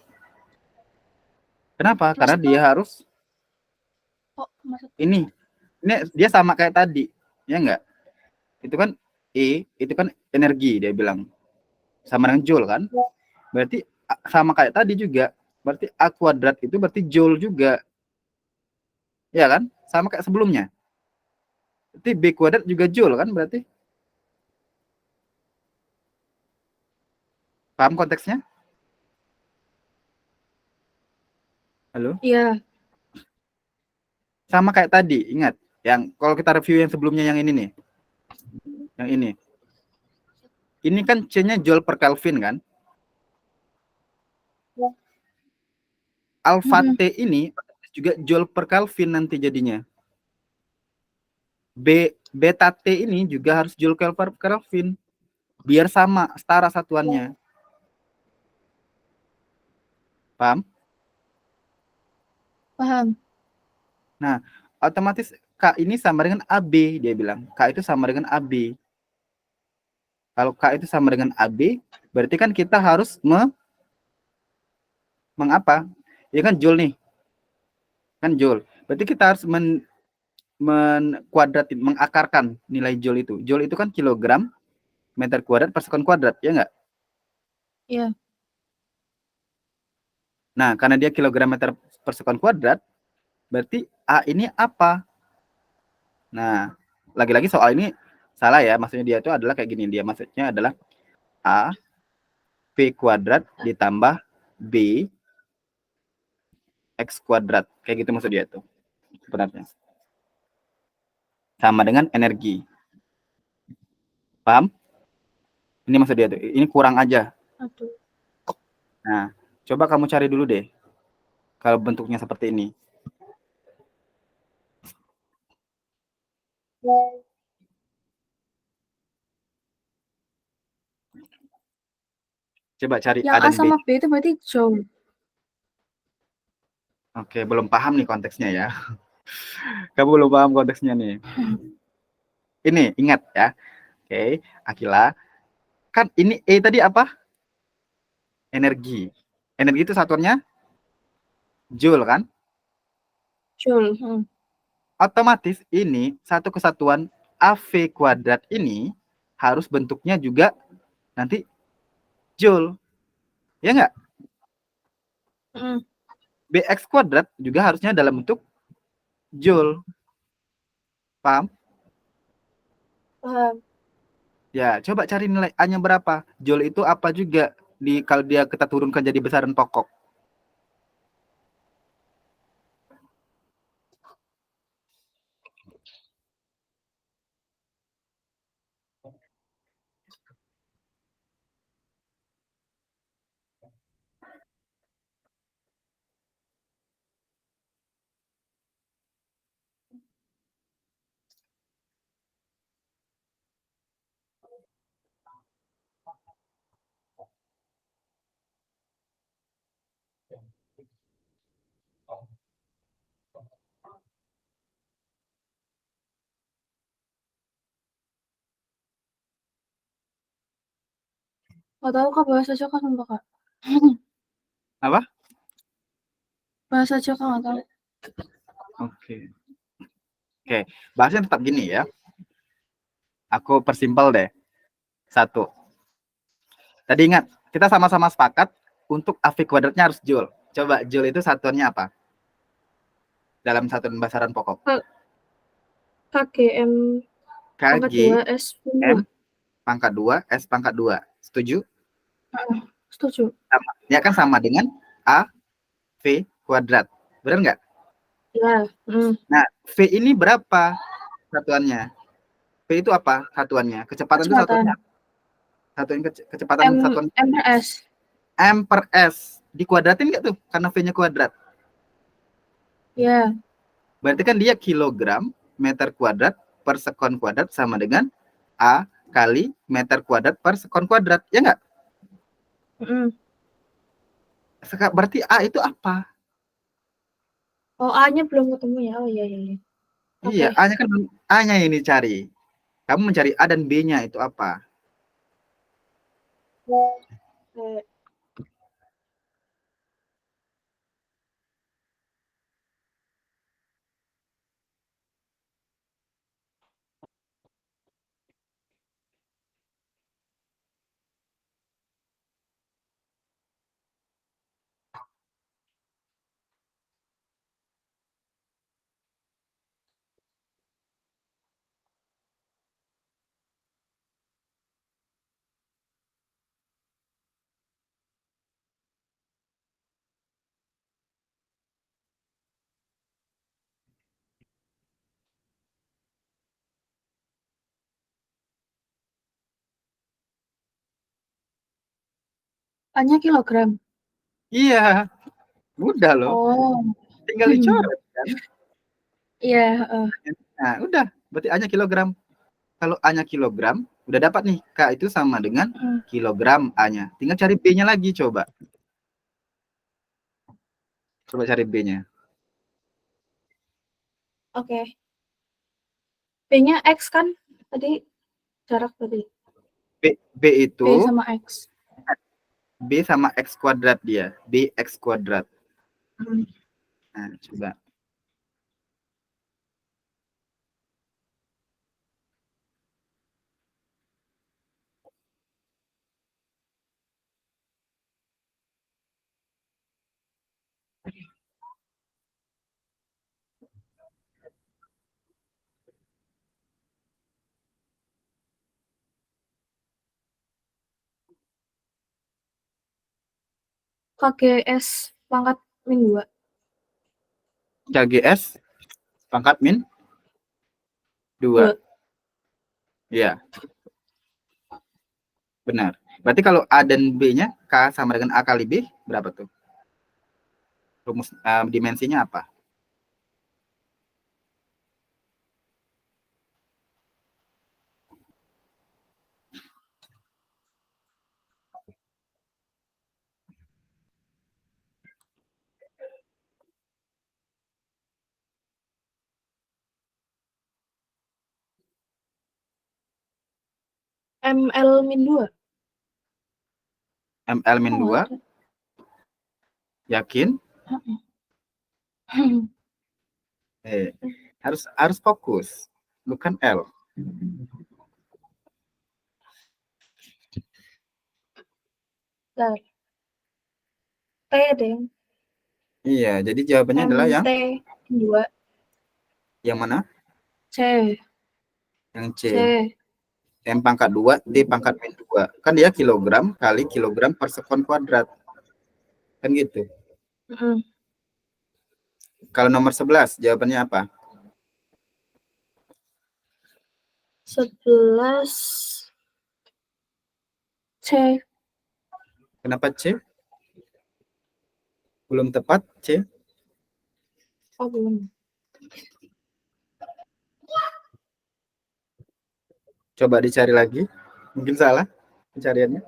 Kenapa? Karena dia harus ini dia sama kayak tadi, ya enggak? Itu kan itu kan energi dia bilang sama dengan joule kan? Berarti sama kayak tadi juga. Berarti A kuadrat itu berarti joule juga. Ya kan? Sama kayak sebelumnya. Berarti B kuadrat juga joule kan berarti? Paham konteksnya? Halo? Iya. Sama kayak tadi, ingat. Yang kalau kita review yang sebelumnya yang ini nih. Yang ini. Ini kan C-nya joule per Kelvin kan? Alpha Mm-mm. T ini juga joule per Kelvin nanti jadinya. Beta T ini juga harus joule per Kelvin. Biar sama, setara satuannya. Paham? Paham. Nah, otomatis K ini sama dengan AB, dia bilang. K itu sama dengan AB. Kalau K itu sama dengan AB, berarti kan kita harus mengapa? Ya kan joule nih. Kan joule. Berarti kita harus kuadratin, mengakarkan nilai joule itu. Joule itu kan kilogram meter kuadrat per sekon kuadrat, ya enggak? Iya. Nah, karena dia kilogram meter per sekon kuadrat, berarti A ini apa? Nah, lagi-lagi soal ini salah ya. Maksudnya dia itu adalah kayak gini. Dia maksudnya adalah A V kuadrat ditambah B X kuadrat. Kayak gitu maksud dia itu sebenarnya. Sama dengan energi. Paham? Ini maksud dia tuh. Ini kurang aja. Aduh. Nah, coba kamu cari dulu deh. Kalau bentuknya seperti ini. Coba cari Yang A A dan B. sama B itu berarti joule. Oke, belum paham nih konteksnya ya. Kamu belum paham konteksnya nih. Ini, ingat ya. Oke, Akila. Kan ini E tadi apa? Energi. Energi itu satuannya joule kan? Joule. Hmm. Otomatis ini satu kesatuan AV kuadrat ini harus bentuknya juga nanti joule. Ya enggak? Mm. BX kuadrat juga harusnya dalam bentuk joule. Paham? Paham. Ya, coba cari nilai A-nya berapa. Joule itu apa juga di kalau dia kita turunkan jadi besaran pokok. Gak tahu Kak, bahas aja Kak, sumpah Kak. Apa? Bahas aja Kak, gak tahu. Oke. Oke, bahasnya tetap gini ya. Aku persimpel deh. Satu. Tadi ingat, kita sama-sama sepakat untuk AV kuadratnya harus joule. Coba joule itu satuannya apa? Dalam satuan besaran pokok. KGM pangkat KG 2 S M 2. pangkat 2 S pangkat 2. Setuju? Setuju. Sama. Ya kan sama dengan AV kuadrat. Benar nggak? Ya. Nah, V ini berapa satuannya? V itu apa satuannya? Kecepatan itu Kecepatan. satuannya apa? Satuan kecepatan satuan M per S. M per S. Dikuadratin nggak tuh? Karena V-nya kuadrat. Ya. Berarti kan dia kilogram meter kuadrat per sekon kuadrat sama dengan A kali meter kuadrat per sekon kuadrat. Ya nggak? Berarti A itu apa? Oh, A-nya belum ketemu ya. Oh iya iya iya. Iya, Oke. A-nya kan A-nya yang dicari. Kamu mencari A dan B-nya itu apa? Eh, A-nya kilogram. Iya, mudah loh. Oh. Tinggal dicoret kan. Iya, heeh. Nah, udah, berarti A-nya kilogram. Kalau A-nya kilogram, udah dapat nih. K itu sama dengan kilogram A-nya. Tinggal cari B-nya lagi, coba. Coba cari B-nya. Oke. B-nya X kan? Tadi jarak tadi. B itu B sama X. B sama X kuadrat dia. BX kuadrat. Nah, coba. KGS pangkat min 2. KGS pangkat min 2. Iya. Benar. Berarti kalau A dan B-nya, K sama dengan A kali B, berapa tuh? Rumus dimensinya apa? ML min 2. ML min 2. Yakin? Harus fokus. Bukan L. T deh. Iya, jadi jawabannya adalah yang T 2. Yang mana? C. Yang C. C. M pangkat 2, D pangkat min 2. Kan dia kilogram kali kilogram per sekon kuadrat. Kan gitu. Kalau nomor 11, jawabannya apa? 11 C. Kenapa C? Belum tepat C? Oh, belum. Coba dicari lagi. Mungkin salah pencariannya.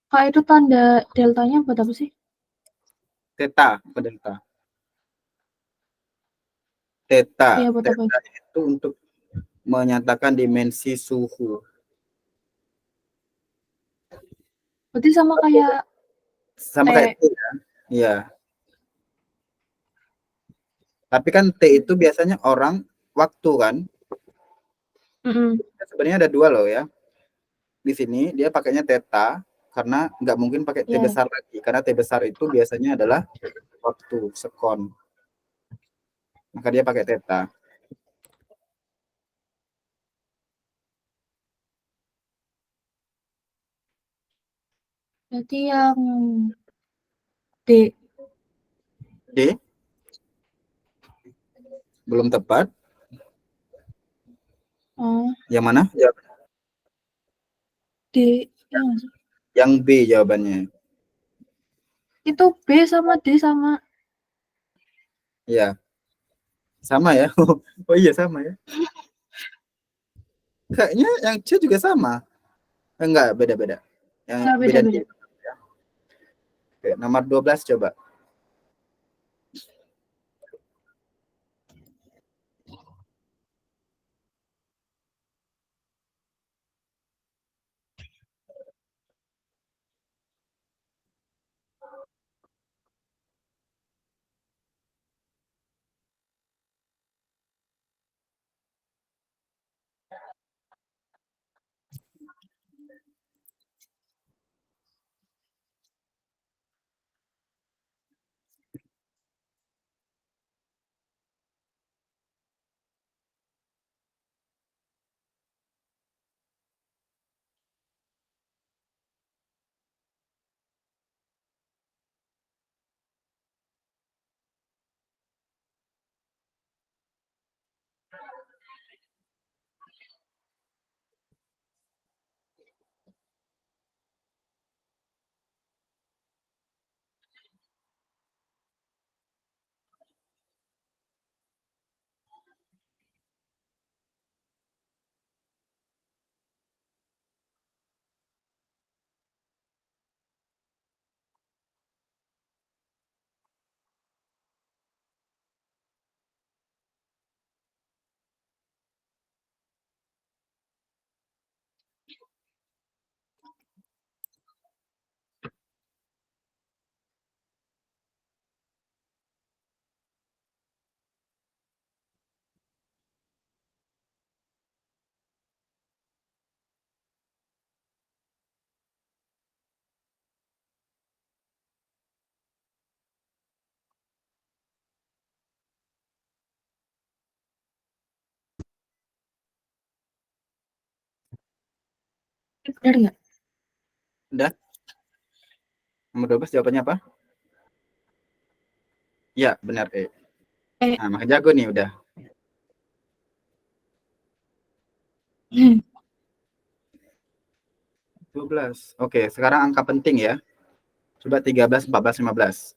Kak, itu tanda deltanya buat apa sih? Theta, apa delta? Theta. Iya, buat apa? Theta itu untuk menyatakan dimensi suhu. Berarti sama kayak kayak T ya. Iya. Tapi kan T itu biasanya orang waktu kan. Sebenarnya ada dua loh ya. Di sini dia pakainya theta karena nggak mungkin pakai T besar lagi. Karena T besar itu biasanya adalah waktu, sekon. Maka dia pakai theta. Berarti yang D. D? Belum tepat. Oh. Yang mana? Ya. D. Ya, Yang B jawabannya. itu B sama D sama. Iya. Sama ya? Oh iya sama ya. Kayaknya yang C juga sama. Enggak, beda-beda. Yang Nah, beda beda-beda. nih. Oke, nomor 12 coba. Benar nggak? Udah? Nomor 12 jawabannya apa? Ya, benar E. Eh, Nah, makin jago nih udah. 12. Oke, sekarang angka penting ya. Coba 13, 14, 15.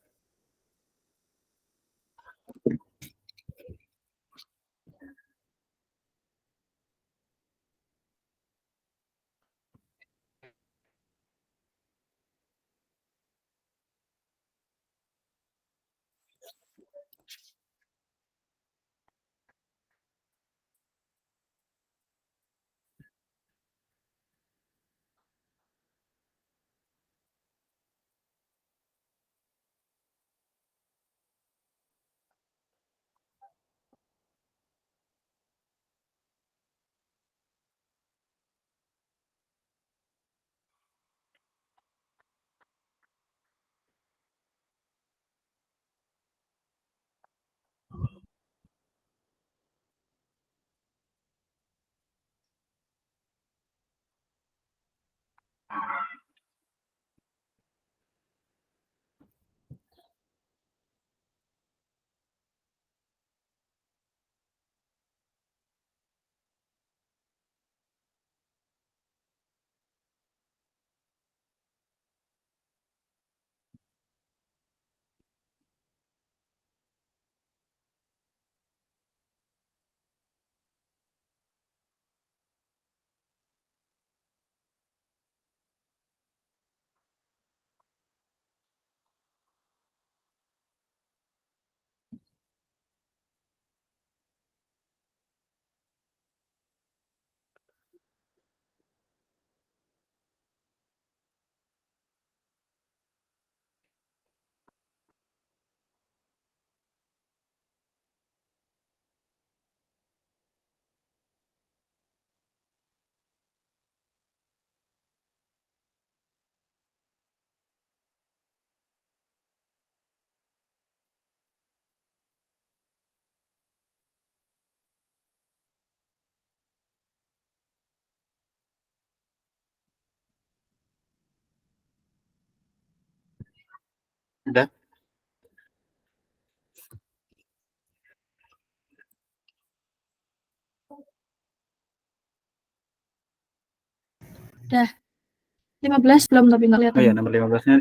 Udah? Udah. 15 belum tapi nggak Oh kelihatan. ya, nomor 15-nya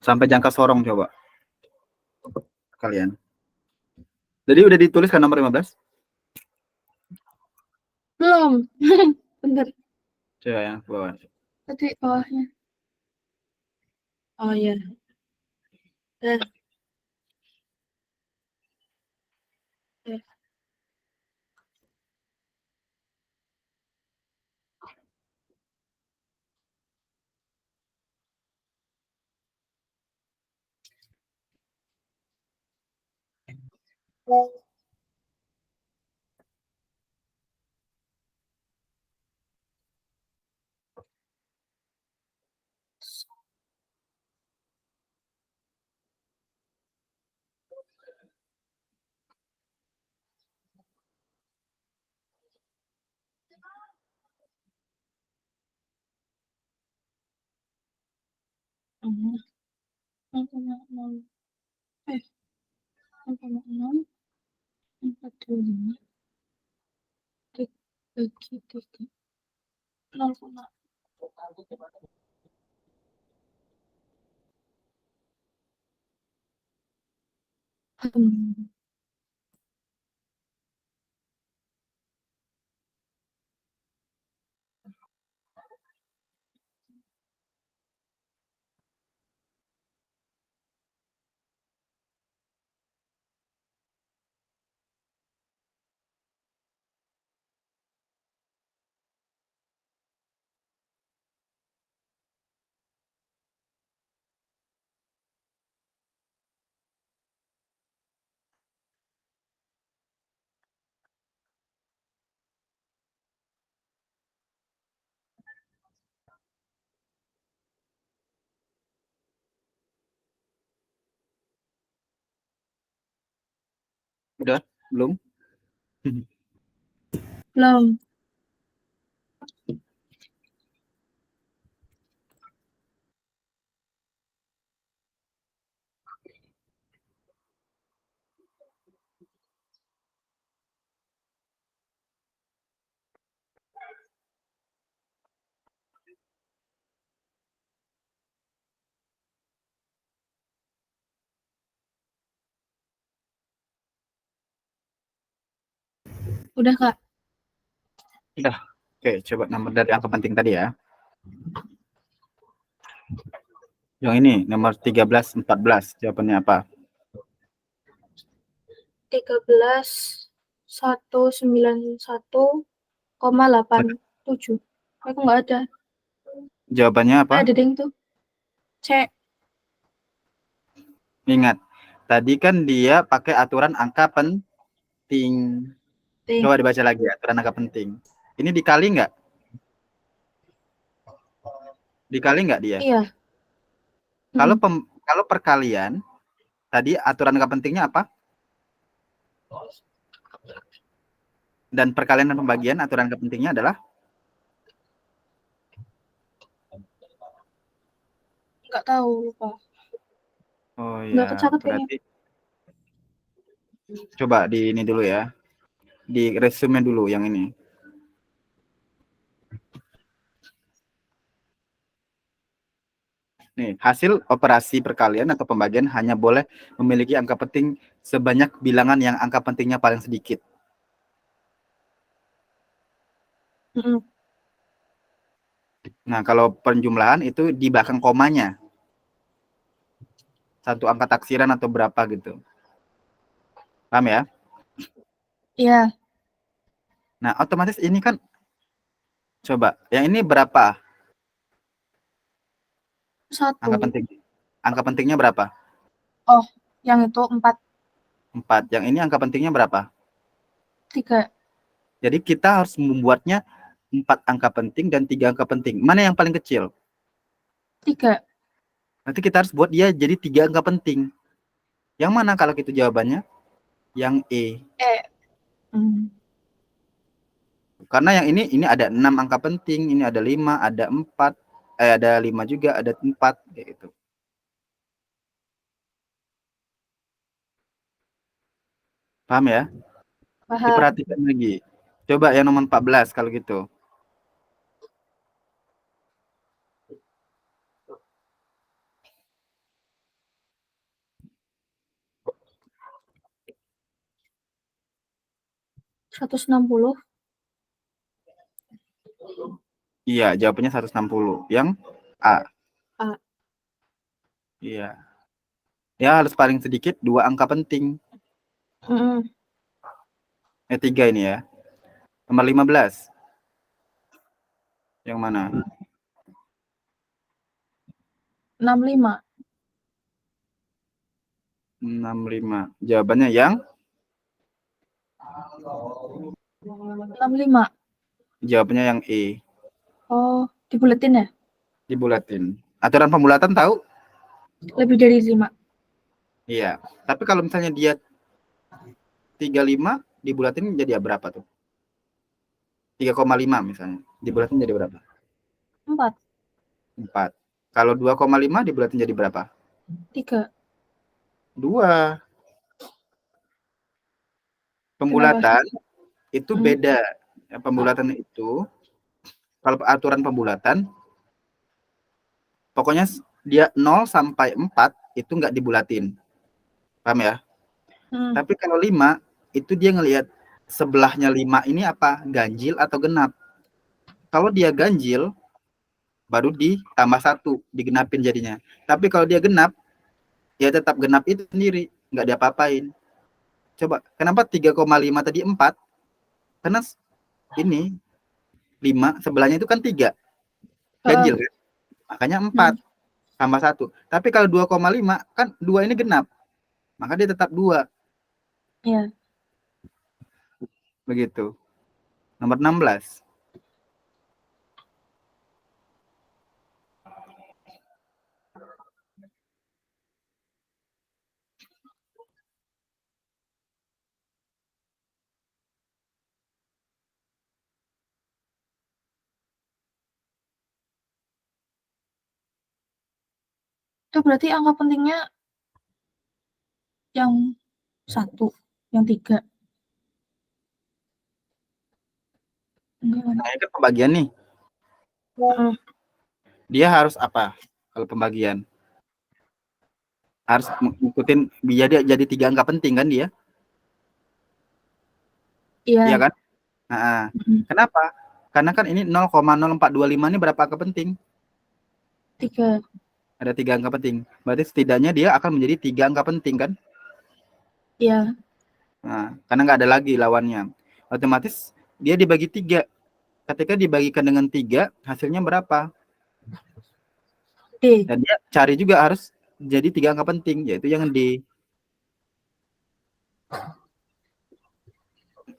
sampai jangka sorong coba kalian. Jadi udah ditulis kan nomor 15? Belum. Bentar, Coba yang ke bawah. tadi bawahnya. Oh iya. Eh, eh. Hmm, 0,6. 0,6 425 bagi 3. 0, Udah? Belum? belum. Udah, Kak. Udah. Oke, coba nomor dari angka penting tadi ya. Yang ini, nomor 13, 14. Jawabannya apa? 13.191,87. Aku nggak ada. Jawabannya apa? Ada deng tuh. C. Ingat, tadi kan dia pakai aturan angka penting. T. Coba dibaca lagi aturan angka penting. Ini dikali nggak? Dikali nggak dia? Iya. Kalau Mm-mm. kalau perkalian, tadi aturan angka pentingnya apa? Dan perkalian dan pembagian aturan angka pentingnya adalah? Nggak tahu, lupa. Oh Nggak ya, kecatat kayaknya. berarti coba di ini dulu ya. Di resume dulu yang ini. Nih, hasil operasi perkalian atau pembagian hanya boleh memiliki angka penting sebanyak bilangan yang angka pentingnya paling sedikit. Mm-mm. Nah, kalau penjumlahan itu di belakang komanya. Satu angka taksiran atau berapa gitu. Paham ya? Iya. Nah, otomatis ini kan, coba, yang ini berapa angka 1. penting? Angka pentingnya berapa? Oh, yang itu 4. 4. Yang ini angka pentingnya berapa? 3. Jadi kita harus membuatnya 4 angka penting dan 3 angka penting. Mana yang paling kecil? 3. Nanti kita harus buat dia jadi 3 angka penting. Yang mana kalau gitu jawabannya? Yang E. E. Mm. Karena yang ini ada 6 angka penting, ini ada 5, ada 4, ada 5 juga, ada 4 kayak gitu. Paham ya? Paham. Diperhatikan lagi. Coba yang nomor 14 kalau gitu. 160. Iya, jawabannya 160. Yang A. A. Iya. Ya, harus paling sedikit 2 angka penting. Mm-mm. 3 ini ya. Nomor 15. Yang mana? 65. 65. Jawabannya yang 65. jawabannya yang E. Oh, dibuletin ya? Dibulatin. Aturan pembulatan tahu? Lebih dari 5. Iya. Tapi kalau misalnya dia 35 dibulatin jadi berapa tuh? 3,5 misalnya. Dibulatin jadi berapa? 4. 4. Kalau 2,5 dibulatin jadi berapa? 3. 2. Kenapa? Pembulatan itu Hmm. beda. Pembulatan itu, kalau aturan pembulatan, pokoknya dia 0 sampai 4 itu nggak dibulatin. Paham ya? Hmm. Tapi kalau 5, itu dia ngelihat sebelahnya 5 ini apa? Ganjil atau genap. Kalau dia ganjil, baru ditambah 1, digenapin jadinya. Tapi kalau dia genap, ya tetap genap itu sendiri, nggak diapa-apain. Coba, kenapa 3,5 tadi 4? Karena ini 5, sebelahnya itu kan 3. Ganjil kan? Makanya 4 Hmm. tambah 1. Tapi kalau 2,5 kan 2 ini genap. Maka dia tetap 2. Iya. Begitu. Nomor 16. Itu berarti angka pentingnya yang 1, yang 3. Enggak kan? Nah, ini kan pembagian nih. Hmm. Dia harus apa kalau pembagian? Harus ngikutin biar dia jadi 3 angka penting kan dia? Iya Iya. kan? Nah, Hmm. kenapa? Karena kan ini 0,0425 ini berapa angka penting? 3. Ada 3 angka penting. Berarti setidaknya dia akan menjadi 3 angka penting kan? Iya. Nah, karena nggak ada lagi lawannya. Otomatis dia dibagi 3. Ketika dibagikan dengan 3, hasilnya berapa? D. Dan dia cari juga harus jadi 3 angka penting, yaitu yang D.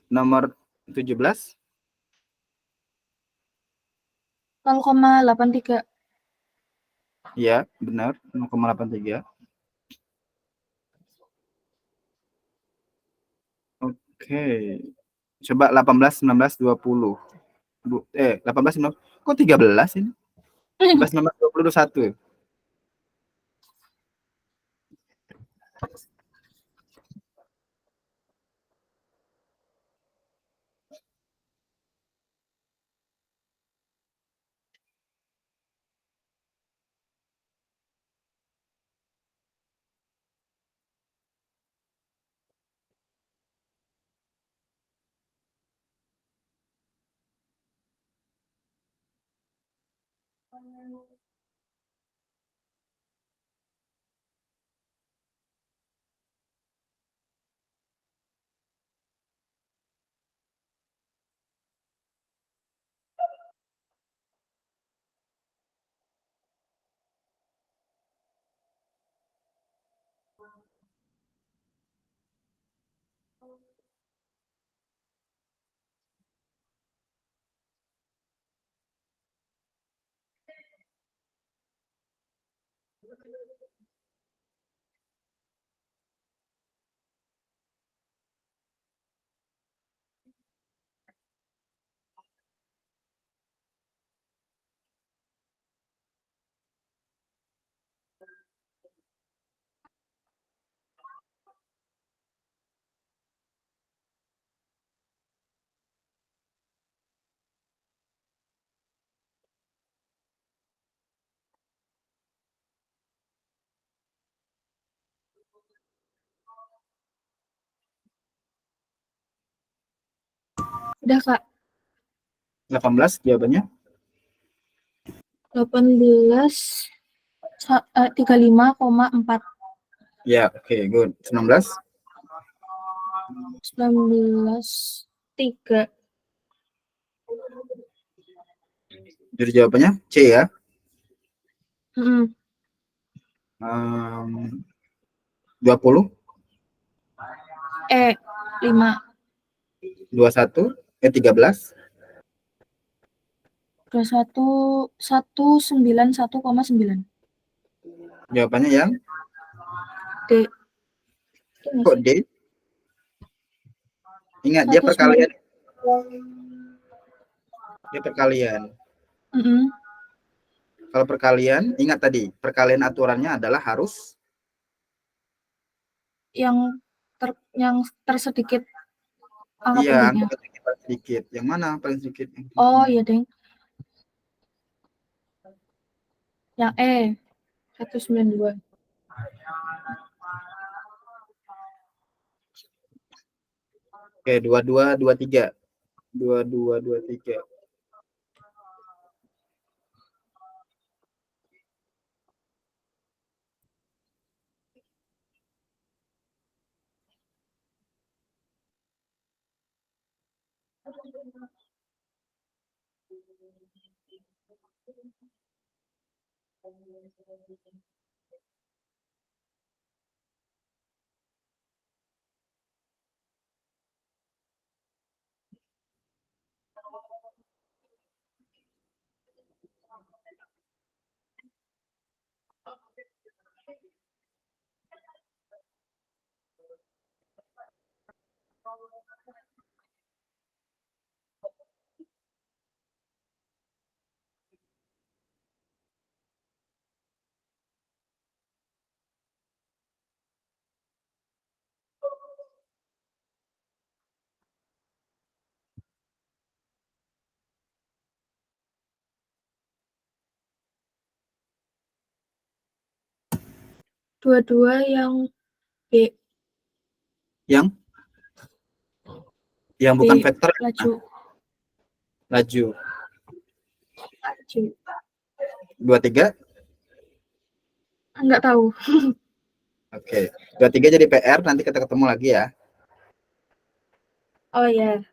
Nomor 17. 0,83. Iya, benar. 0,83. Oke. Coba 18, 19, 20. 18, 19. Kok 13 ini? 18, 19, 20, 21. Udah, Kak. 18 jawabannya? 18 35,4. Ya, oke, good. 19? 19 3. Jadi jawabannya C ya. Mm-mm. 20? 5. 21? 13? 21 191,9. Jawabannya yang D. Ini kok sih. D? Ingat dia perkalian. Dia perkalian. Mm-mm. Kalau perkalian, ingat tadi, perkalian aturannya adalah harus yang tersedikit angka iya, pundaknya. angka paling sedikit. Yang mana paling sedikit? Oh iya, Deng. Yang E 192. Oke, 22 23. 22 23. Dua-dua yang B. Yang B bukan vektor. laju. Laju. Laju. 23. Enggak tahu. Oke. 23 jadi PR, nanti kita ketemu lagi ya. Oh ya.